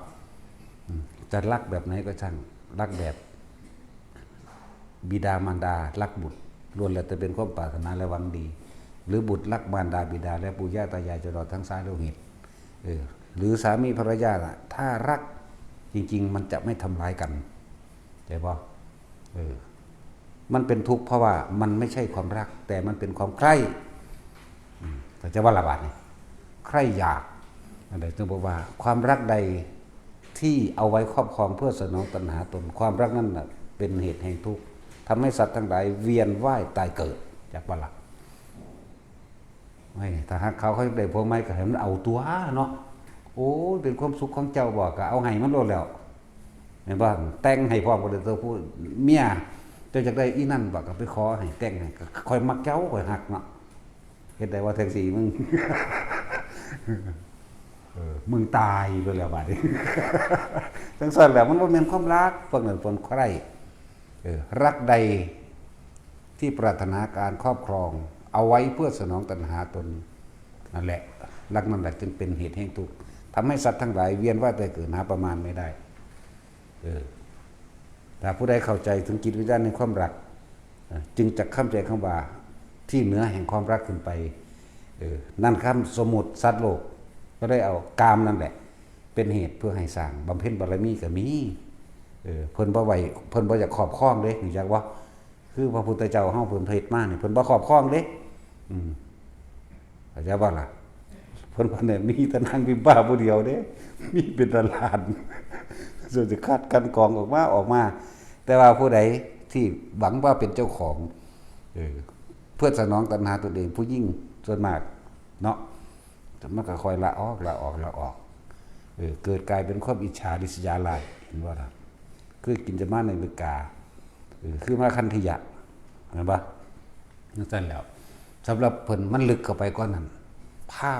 S1: จะรักแบบไหนก็ช่างรักแบบบิดามารดารักบุตรล้วนแล้วแต่เป็นความปรารถนาและหวังดีหรือบุตรรักมารดาบิดาและปู่ย่าตายายจนทั้งสายโลหิตหรือสามีภรรยาถ้ารักจริงๆมันจะไม่ทำร้ายกันใช่ป่ะมันเป็นทุกข์เพราะว่ามันไม่ใช่ความรักแต่มันเป็นความใคร่แต่จะว่าละบาดนี่ใคร่อยากอะไรจึงบอกว่าความรักใดที่เอาไว้ครอบครองเพื่อสนองตัณหาตนความรักนั้นเป็นเหตุแห่งทุกข์ทำให้สัตว์ทั้งหลายเวียนว่ายตายเกิดจากว่าละไม่ถ้าหากเขาได้พวกไม่ก็ให้มันเอาตัวเนาะโอ้เป็นความสุขของเจ้าบอกก็เอาให้มันโลดแล้วเห็นป่ะแต่งให้พ่อก็เลยตัวพูดเมียเจ้าจากได้อีนั่นบอกก็ไปขอให้แต่งให้คอยมักเจ้าคอยหักเนาะเห็นได้ว่าแท็กซี่มึงมึงตายไปแล้วบัดนี้ทั้งส่วนแล้วมันบ่แม่นความรักพวกนั้นคนใคร่รักใดที่ปรารถนาการครอบครองเอาไว้เพื่อสนองตัณหาตนนั่นแหละรักนั่นแหละจึงเป็นเหตุแห่งทุกข์ทำให้สัตว์ทั้งหลายเวียนว่ายตายเกิดหาประมาณไม่ได้ถ้าผู้ใดเข้าใจถึงจิตวิญญาณในความรักจึงจะเข้าใจคำว่าที่เหนือแห่งความรักขึ้นไปนั่นคำสมมุติสัตว์โลกก็ได้เอากามนั่นแหละเป็นเหตุเพื่อให้สร้างบำเพ็ญบารมีก็มีเพิ่นบ่ไหวเพิ่นบ่อยากขอบคล้องเด้นี่จักว่าคือพระพุทธเจ้าเฮาเพิ่นเฮ็ดมานี่เพิ่นบ่ขอบคล้องเด้เข้าใจบ่ล่ะเพิ่นว่าเนี่ยมีแต่นางพิมพ์บ้าผู้เดียวเด้มีเป็นตลาดส่วนจะคัดกันกองออกมาแต่ว่าผู้ใดที่หวังว่าเป็นเจ้าของเพื่อสนองตัณหาตัวเองผู้ยิ่งส่วนมากเนาะมันก็คอยละออกเกิดกลายเป็นความอิจฉาริษยาลายเห็นว่าล่ะคือกินจะมาในบึกาคือมาคันธยะเห็นปะนั่นสั่นแล้วสำหรับเพิ่นมันลึกเข้าไปกว่านั้นผ้า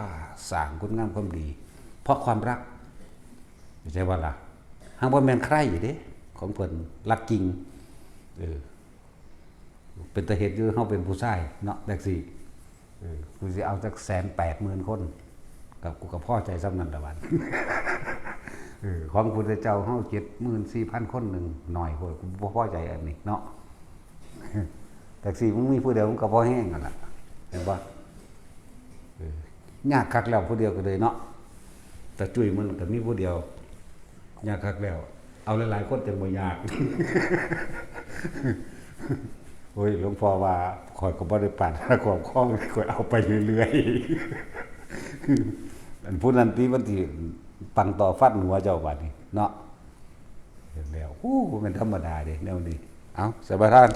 S1: สร้างคุณงามความดีเพราะความรักไม่ใช่ว่าล่ะหางบ่แม่นใครอยู่เด้ของเพิ่นรักจริงเป็นตาเหตุอยู่เฮาเป็นผู้ชายเนาะแท็กซี่กูสิเอาจัก180,000 คนกับกูก็พอใจซ้ำนั้นตะวันของพุทธเจ้าเฮา74,000 คนนึงหน่อยโพดกูบ่พอใจอันนี้เนาะแท็กซี่มึงมีผู้เดียวมึงก็พอแห้งกันล่ะเห็นบ่ยากคักแล้วผู้เดียวก็เลยเนาะแต่จุ้ยมันก็มีผู้เดียวยากคักแล้วเอาหลายๆคนจังบ่ยากโอ้ยหลวงพ่อว่าคอยก็บ่ได้ปานขอบคล้องคอยเอาไปเรื่อยๆอันผู้นั้นที่มันที่ปังต่อฟัดหัวเจ้าบัดนี้เนาะ เห็นแล้วโอ้เป็นธรรมดาเด้แนวนี้เอาสบายท่าน